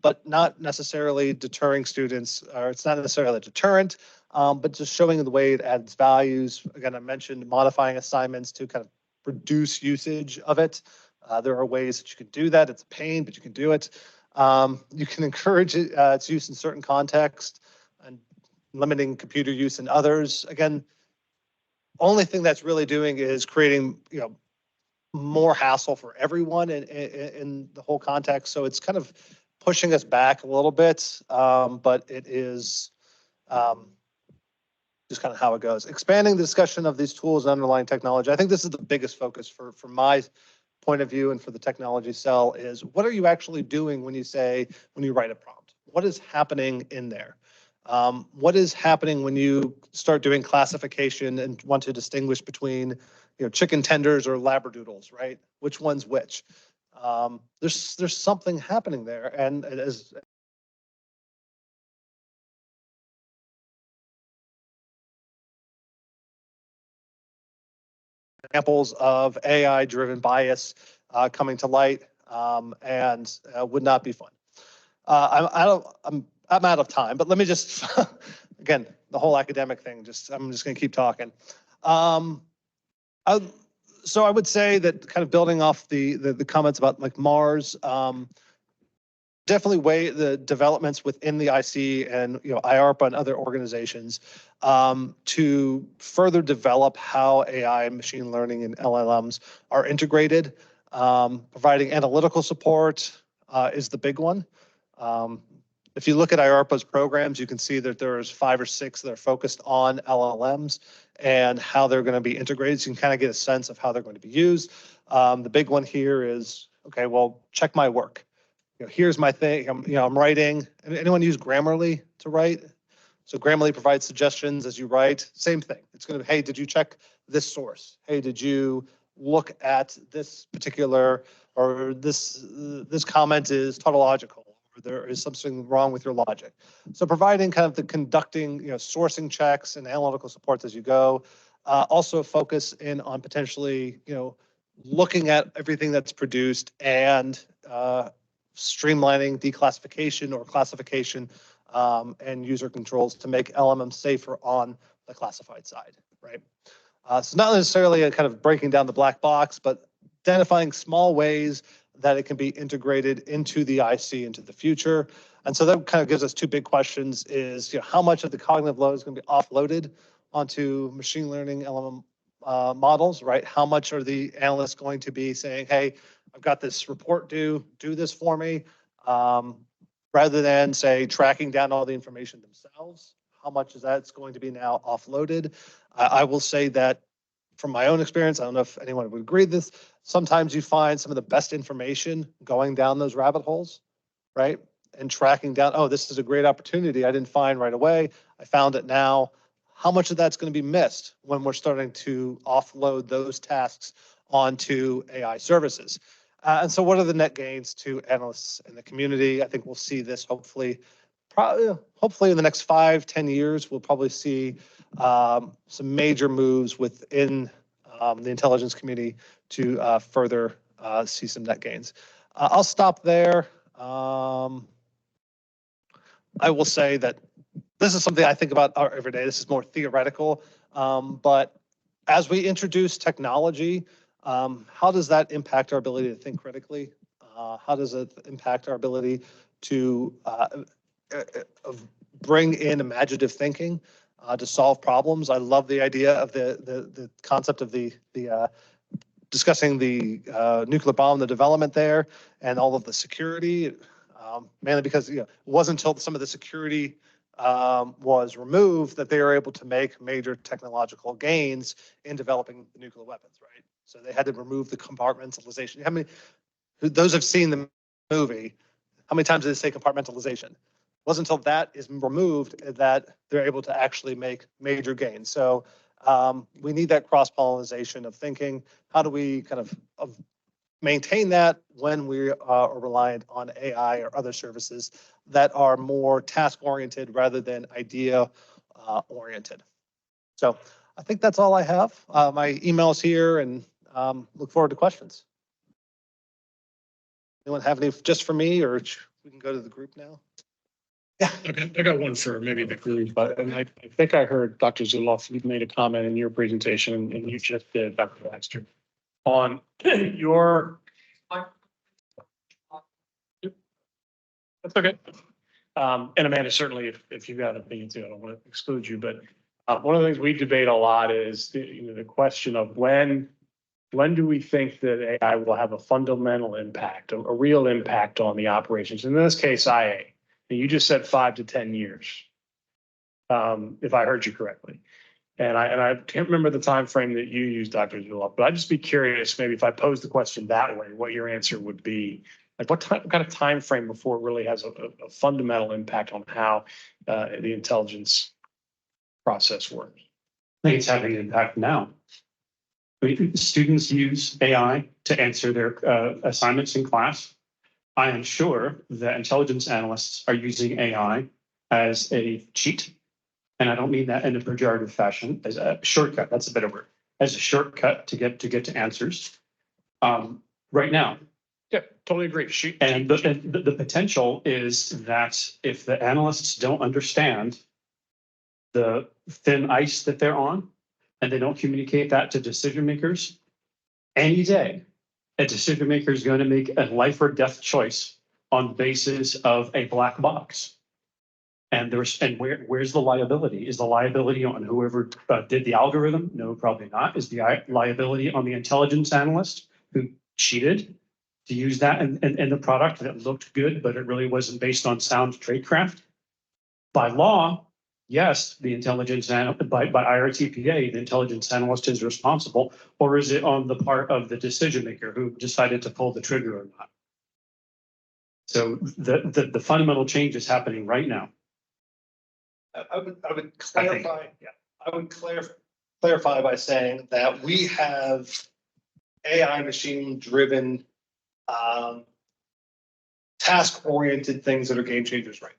but not necessarily deterring students, or it's not necessarily a deterrent, but just showing the way it adds values. Again, I mentioned modifying assignments to kind of reduce usage of it. There are ways that you can do that. It's a pain, but you can do it. You can encourage its use in certain contexts and limiting computer use in others. Again, only thing that's really doing is creating, more hassle for everyone in the whole context. So it's kind of pushing us back a little bit, but it is just kind of how it goes. Expanding the discussion of these tools and underlying technology. I think this is the biggest focus for my point of view and for the technology cell is what are you actually doing when you write a prompt? What is happening in there? What is happening when you start doing classification and want to distinguish between, chicken tenders or labradoodles, right? Which one's which? There's something happening there, and as examples of AI-driven bias coming to light, and would not be fun. I'm out of time, but let me just again, the whole academic thing. I'm just going to keep talking. So I would say that kind of building off the comments about like Mars, definitely weigh the developments within the IC and IARPA and other organizations to further develop how AI and machine learning and LLMs are integrated. Providing analytical support is the big one. If you look at IARPA's programs, you can see that there's 5 or 6 that are focused on LLMs and how they're going to be integrated. So you can kind of get a sense of how they're going to be used. The big one here is, okay, well, check my work. Here's my thing. I'm writing. Anyone use Grammarly to write? So Grammarly provides suggestions as you write. Same thing. It's going to, hey, did you check this source? Hey, did you look at this particular, or this comment is tautological, or there is something wrong with your logic. So providing kind of the conducting, sourcing checks and analytical supports as you go. Also focus in on potentially, looking at everything that's produced and streamlining declassification or classification and user controls to make LLM safer on the classified side, right? So not necessarily a kind of breaking down the black box, but identifying small ways that it can be integrated into the IC into the future. And so that kind of gives us 2 big questions is, how much of the cognitive load is going to be offloaded onto machine learning LLM models, right? How much are the analysts going to be saying, hey, I've got this report due, do this for me, rather than say tracking down all the information themselves. How much is that's going to be now offloaded? I will say that from my own experience, I don't know if anyone would agree with this, sometimes you find some of the best information going down those rabbit holes, right? And tracking down, oh, this is a great opportunity I didn't find right away. I found it now. How much of that's going to be missed when we're starting to offload those tasks onto AI services? And so what are the net gains to analysts in the community? I think we'll see this hopefully in the next 5-10 years. We'll probably see some major moves within the intelligence community to further see some net gains. I'll stop there. I will say that this is something I think about every day. This is more theoretical, but as we introduce technology, how does that impact our ability to think critically? How does it impact our ability to bring in imaginative thinking to solve problems? I love the idea of the concept of the discussing the nuclear bomb, the development there, and all of the security. Mainly because it wasn't until some of the security was removed that they were able to make major technological gains in developing the nuclear weapons, right? So they had to remove the compartmentalization. How many, those have seen the movie, how many times did they say compartmentalization? It wasn't until that is removed that they're able to actually make major gains. So we need that cross-pollination of thinking. How do we kind of maintain that when we are reliant on AI or other services that are more task-oriented rather than idea-oriented? So I think that's all I have. My email's here, and look forward to questions. Anyone have any just for me, or we can go to the group now? Yeah. Okay, I got one for maybe the group, but and I think I heard Dr. Zuloff, you made a comment in your presentation, and you just did, Dr. Baxter, on your. That's okay. And Amanda, certainly, if you've got an opinion too, I don't want to exclude you, but one of the things we debate a lot is the question of when do we think that AI will have a fundamental impact, a real impact on the operations? In this case, IA. You just said 5 to 10 years, if I heard you correctly. And I can't remember the time frame that you used, Dr. Zuloff, but I'd just be curious, maybe if I posed the question that way, what your answer would be. Like what kind of time frame before it really has a fundamental impact on how the intelligence process works? I think it's having an impact now. I mean, students use AI to answer their assignments in class. I am sure that intelligence analysts are using AI as a cheat. And I don't mean that in a pejorative fashion, as a shortcut. That's a better word. As a shortcut to get to answers right now. Yeah, totally agree. And the potential is that if the analysts don't understand the thin ice that they're on, and they don't communicate that to decision makers, any day, a decision maker is going to make a life or death choice on basis of a black box. And where's the liability? Is the liability on whoever did the algorithm? No, probably not. Is the liability on the intelligence analyst who cheated to use that in the product that looked good, but it really wasn't based on sound tradecraft? By law, yes, the intelligence by IRTPA, the intelligence analyst is responsible, or is it on the part of the decision maker who decided to pull the trigger or not? So the fundamental change is happening right now. I would clarify. I would clarify by saying that we have AI machine-driven, task-oriented things that are game changers right now.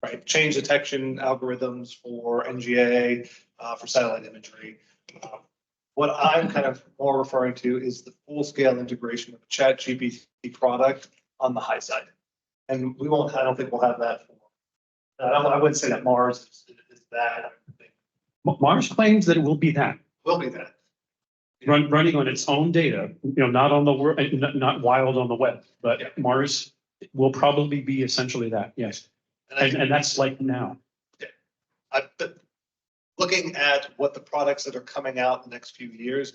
Right, change detection algorithms for NGA, for satellite imagery. What I'm kind of more referring to is the full-scale integration of a ChatGPT product on the high side, and we won't. I don't think we'll have that. I wouldn't say that Mars is that. Mars claims that it will be that. Will be that. Running on its own data, not on the not wild on the web, but yeah. Mars will probably be essentially that. Yes. And that's like now. Yeah. But looking at what the products that are coming out in the next few years,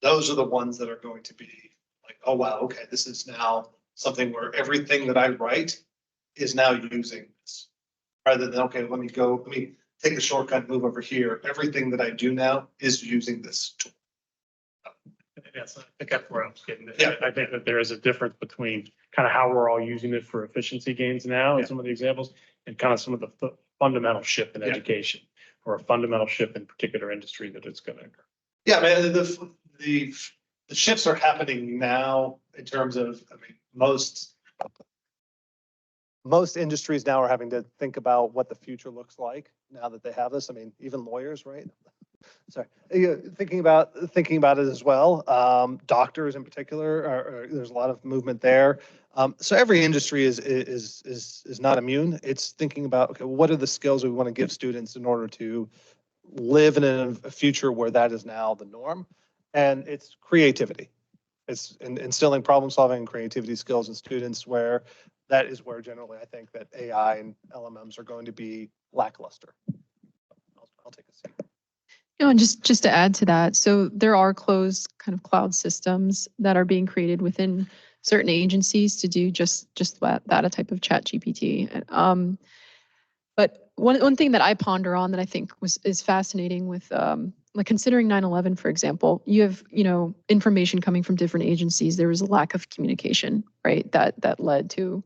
those are the ones that are going to be like, oh, wow, okay, this is now something where everything that I write is now using this. Rather than, okay, let me take the shortcut and move over here. Everything that I do now is using this tool. Yes, I think that's where I was getting at. Yeah. I think that there is a difference between kind of how we're all using it for efficiency gains now in some of the examples and kind of some of the fundamental shift in education or a fundamental shift in particular industry that it's going to occur. Yeah, I mean, the shifts are happening now in terms of, I mean, most industries now are having to think about what the future looks like now that they have this. I mean, even lawyers, right? Sorry, thinking about it as well. Doctors in particular, there's a lot of movement there. So every industry is not immune. It's thinking about, okay, what are the skills we want to give students in order to live in a future where that is now the norm, and it's creativity. It's instilling problem solving and creativity skills in students, where that is where generally I think that AI and LMMs are going to be lackluster. I'll take a seat. And just to add to that, so there are closed kind of cloud systems that are being created within certain agencies to do just that a type of chat GPT. But one thing that I ponder on that I think is fascinating with like considering 9/11, for example, you have, information coming from different agencies. There was a lack of communication, right? That led to,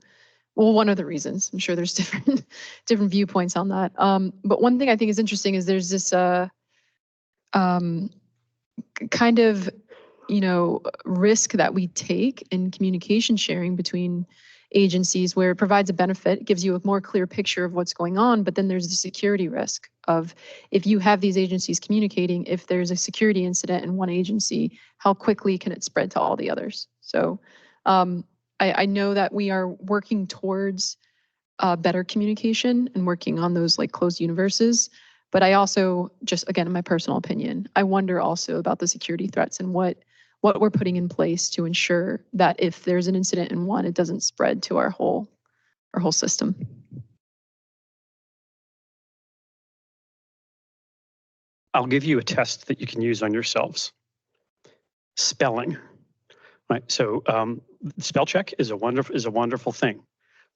well, one of the reasons. I'm sure there's different viewpoints on that. But one thing I think is interesting is there's this kind of, risk that we take in communication sharing between agencies, where it provides a benefit, it gives you a more clear picture of what's going on, but then there's the security risk of, if you have these agencies communicating, if there's a security incident in one agency, how quickly can it spread to all the others? So I know that we are working towards better communication and working on those like closed universes. But I also, just again, in my personal opinion, I wonder also about the security threats and what we're putting in place to ensure that if there's an incident in one, it doesn't spread to our whole system. I'll give you a test that you can use on yourselves. Spelling, right? So spell check is a wonderful thing,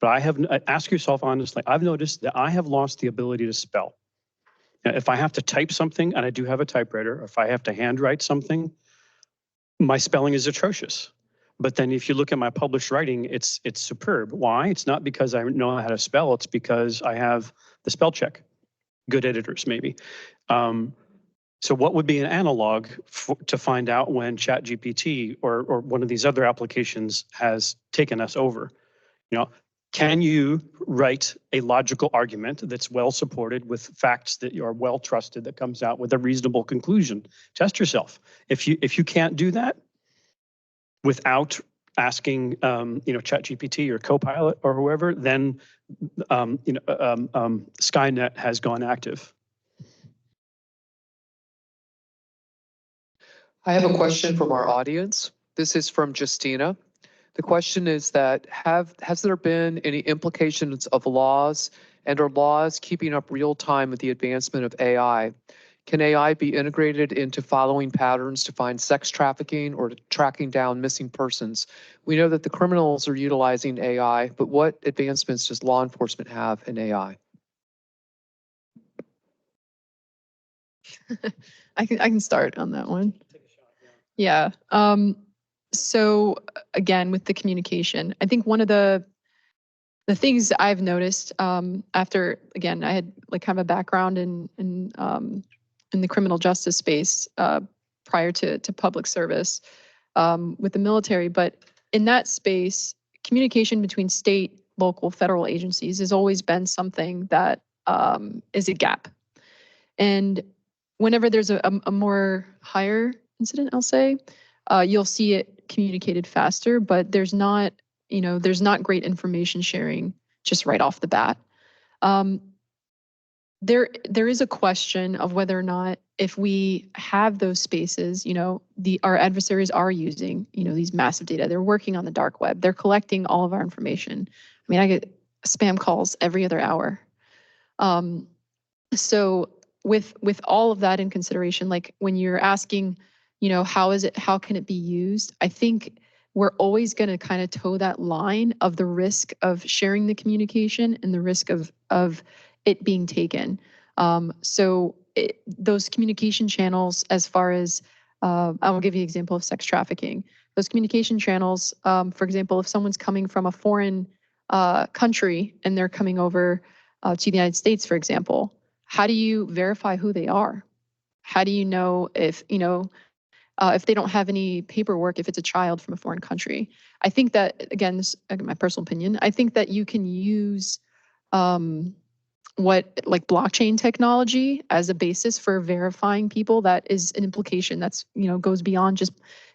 but ask yourself honestly. I've noticed that I have lost the ability to spell. Now, if I have to type something, and I do have a typewriter, or if I have to handwrite something, my spelling is atrocious. But then if you look at my published writing, it's superb. Why? It's not because I know how to spell, it's because I have the spell check. Good editors, maybe. So what would be an analog to find out when ChatGPT or one of these other applications has taken us over? Can you write a logical argument that's well supported with facts that are well trusted, that comes out with a reasonable conclusion? Test yourself. If you can't do that without asking, ChatGPT or Copilot or whoever, then Skynet has gone active. I have a question from our audience. This is from Justina. The question is that has there been any implications of laws, and are laws keeping up real time with the advancement of AI? Can AI be integrated into following patterns to find sex trafficking or tracking down missing persons? We know that the criminals are utilizing AI, but what advancements does law enforcement have in AI? I can start on that one. Yeah. So again, with the communication, I think one of the things I've noticed after, again, I had like kind of a background in the criminal justice space prior to public service with the military, but in that space, communication between state, local, federal agencies has always been something that is a gap. And whenever there's a more higher incident, I'll say, you'll see it communicated faster, but there's not great information sharing just right off the bat. There is a question of whether or not, if we have those spaces, our adversaries are using, these massive data. They're working on the dark web. They're collecting all of our information. I mean, I get spam calls every other hour. So with all of that in consideration, like when you're asking, how can it be used? I think we're always going to kind of toe that line of the risk of sharing the communication and the risk of it being taken. So those communication channels, as far as, I will give you an example of sex trafficking. Those communication channels, for example, if someone's coming from a foreign country and they're coming over to the United States, for example, how do you verify who they are? How do you know if they don't have any paperwork, if it's a child from a foreign country? I think that, again, this is my personal opinion, I think that you can use like blockchain technology as a basis for verifying people. That is an implication that's, goes beyond just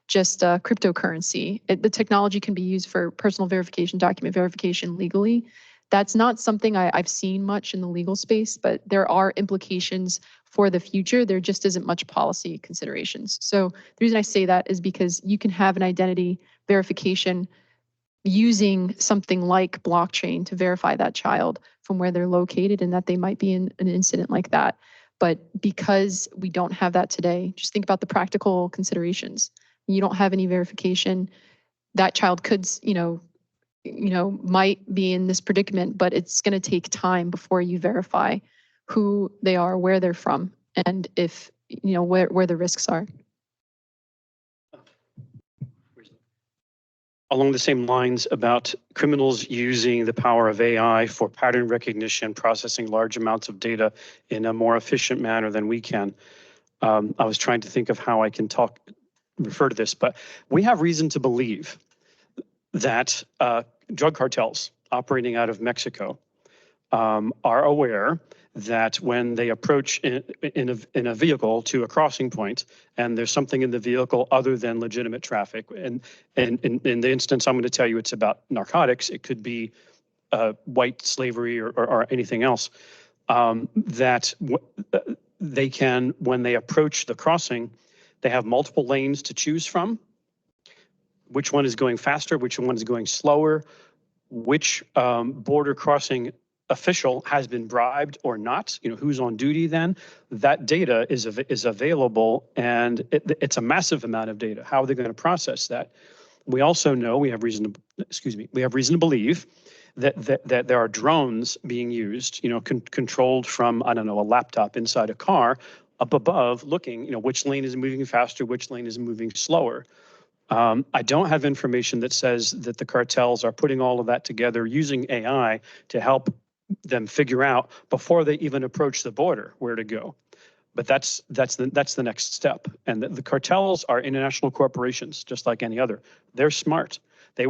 cryptocurrency. The technology can be used for personal verification, document verification legally. That's not something I've seen much in the legal space, but there are implications for the future. There just isn't much policy considerations. So the reason I say that is because you can have an identity verification using something like blockchain to verify that child from where they're located and that they might be in an incident like that. But because we don't have that today, just think about the practical considerations. You don't have any verification. That child could, might be in this predicament, but it's going to take time before you verify who they are, where they're from, and if, where the risks are. Along the same lines about criminals using the power of AI for pattern recognition, processing large amounts of data in a more efficient manner than we can. I was trying to think of how I can refer to this, but we have reason to believe that drug cartels operating out of Mexico are aware that when they approach in a vehicle to a crossing point and there's something in the vehicle other than legitimate traffic, and in the instance I'm going to tell you it's about narcotics, it could be white slavery or anything else, that they can, when they approach the crossing, they have multiple lanes to choose from. Which one is going faster, which one is going slower, which border crossing official has been bribed or not, who's on duty then. That data is available, and it's a massive amount of data. How are they going to process that? We also know, we have reason to believe that there are drones being used, controlled from, I don't know, a laptop inside a car up above, looking, which lane is moving faster, which lane is moving slower. I don't have information that says that the cartels are putting all of that together using AI to help them figure out before they even approach the border where to go. But that's the next step. And the cartels are international corporations, just like any other. They're smart. They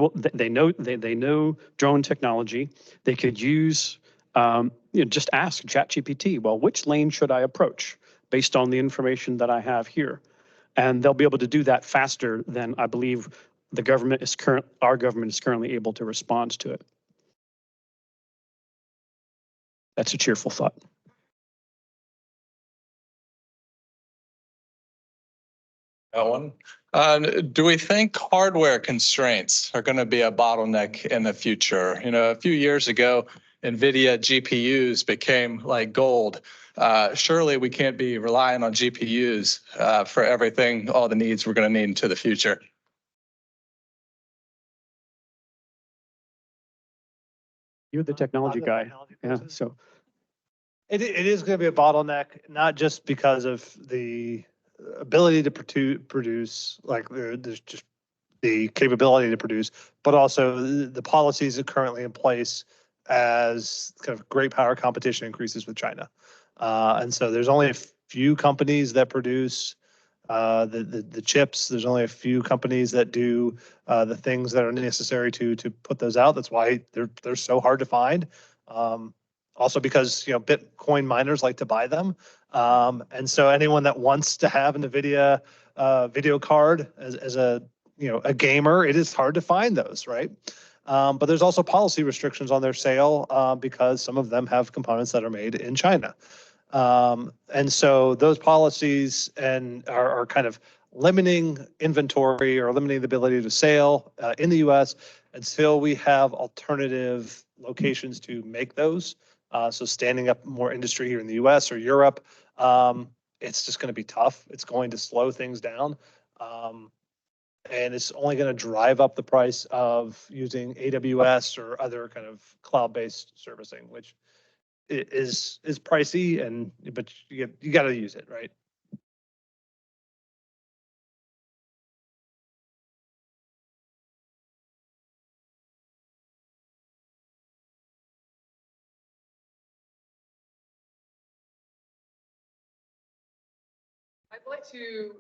know drone technology. They could use just ask ChatGPT. Well, which lane should I approach based on the information that I have here? And they'll be able to do that faster than I believe our government is currently able to respond to it. That's a cheerful thought. That one. Do we think hardware constraints are going to be a bottleneck in the future? A few years ago, NVIDIA GPUs became like gold. Surely we can't be relying on GPUs for everything, all the needs we're going to need into the future. You're the technology guy. Yeah, so. It is going to be a bottleneck, not just because of the ability to produce, like there's just the capability to produce, but also the policies that are currently in place as kind of great power competition increases with China. And so there's only a few companies that produce the chips. There's only a few companies that do the things that are necessary to put those out. That's why they're so hard to find. Also because, Bitcoin miners like to buy them. And so anyone that wants to have an NVIDIA video card as a gamer, it is hard to find those, right? But there's also policy restrictions on their sale because some of them have components that are made in China. And so those policies are kind of limiting inventory or limiting the ability to sale in the US until we have alternative locations to make those. So standing up more industry here in the US or Europe, it's just going to be tough. It's going to slow things down. And it's only going to drive up the price of using AWS or other kind of cloud-based servicing, which is pricey, but you got to use it, right? I'd like to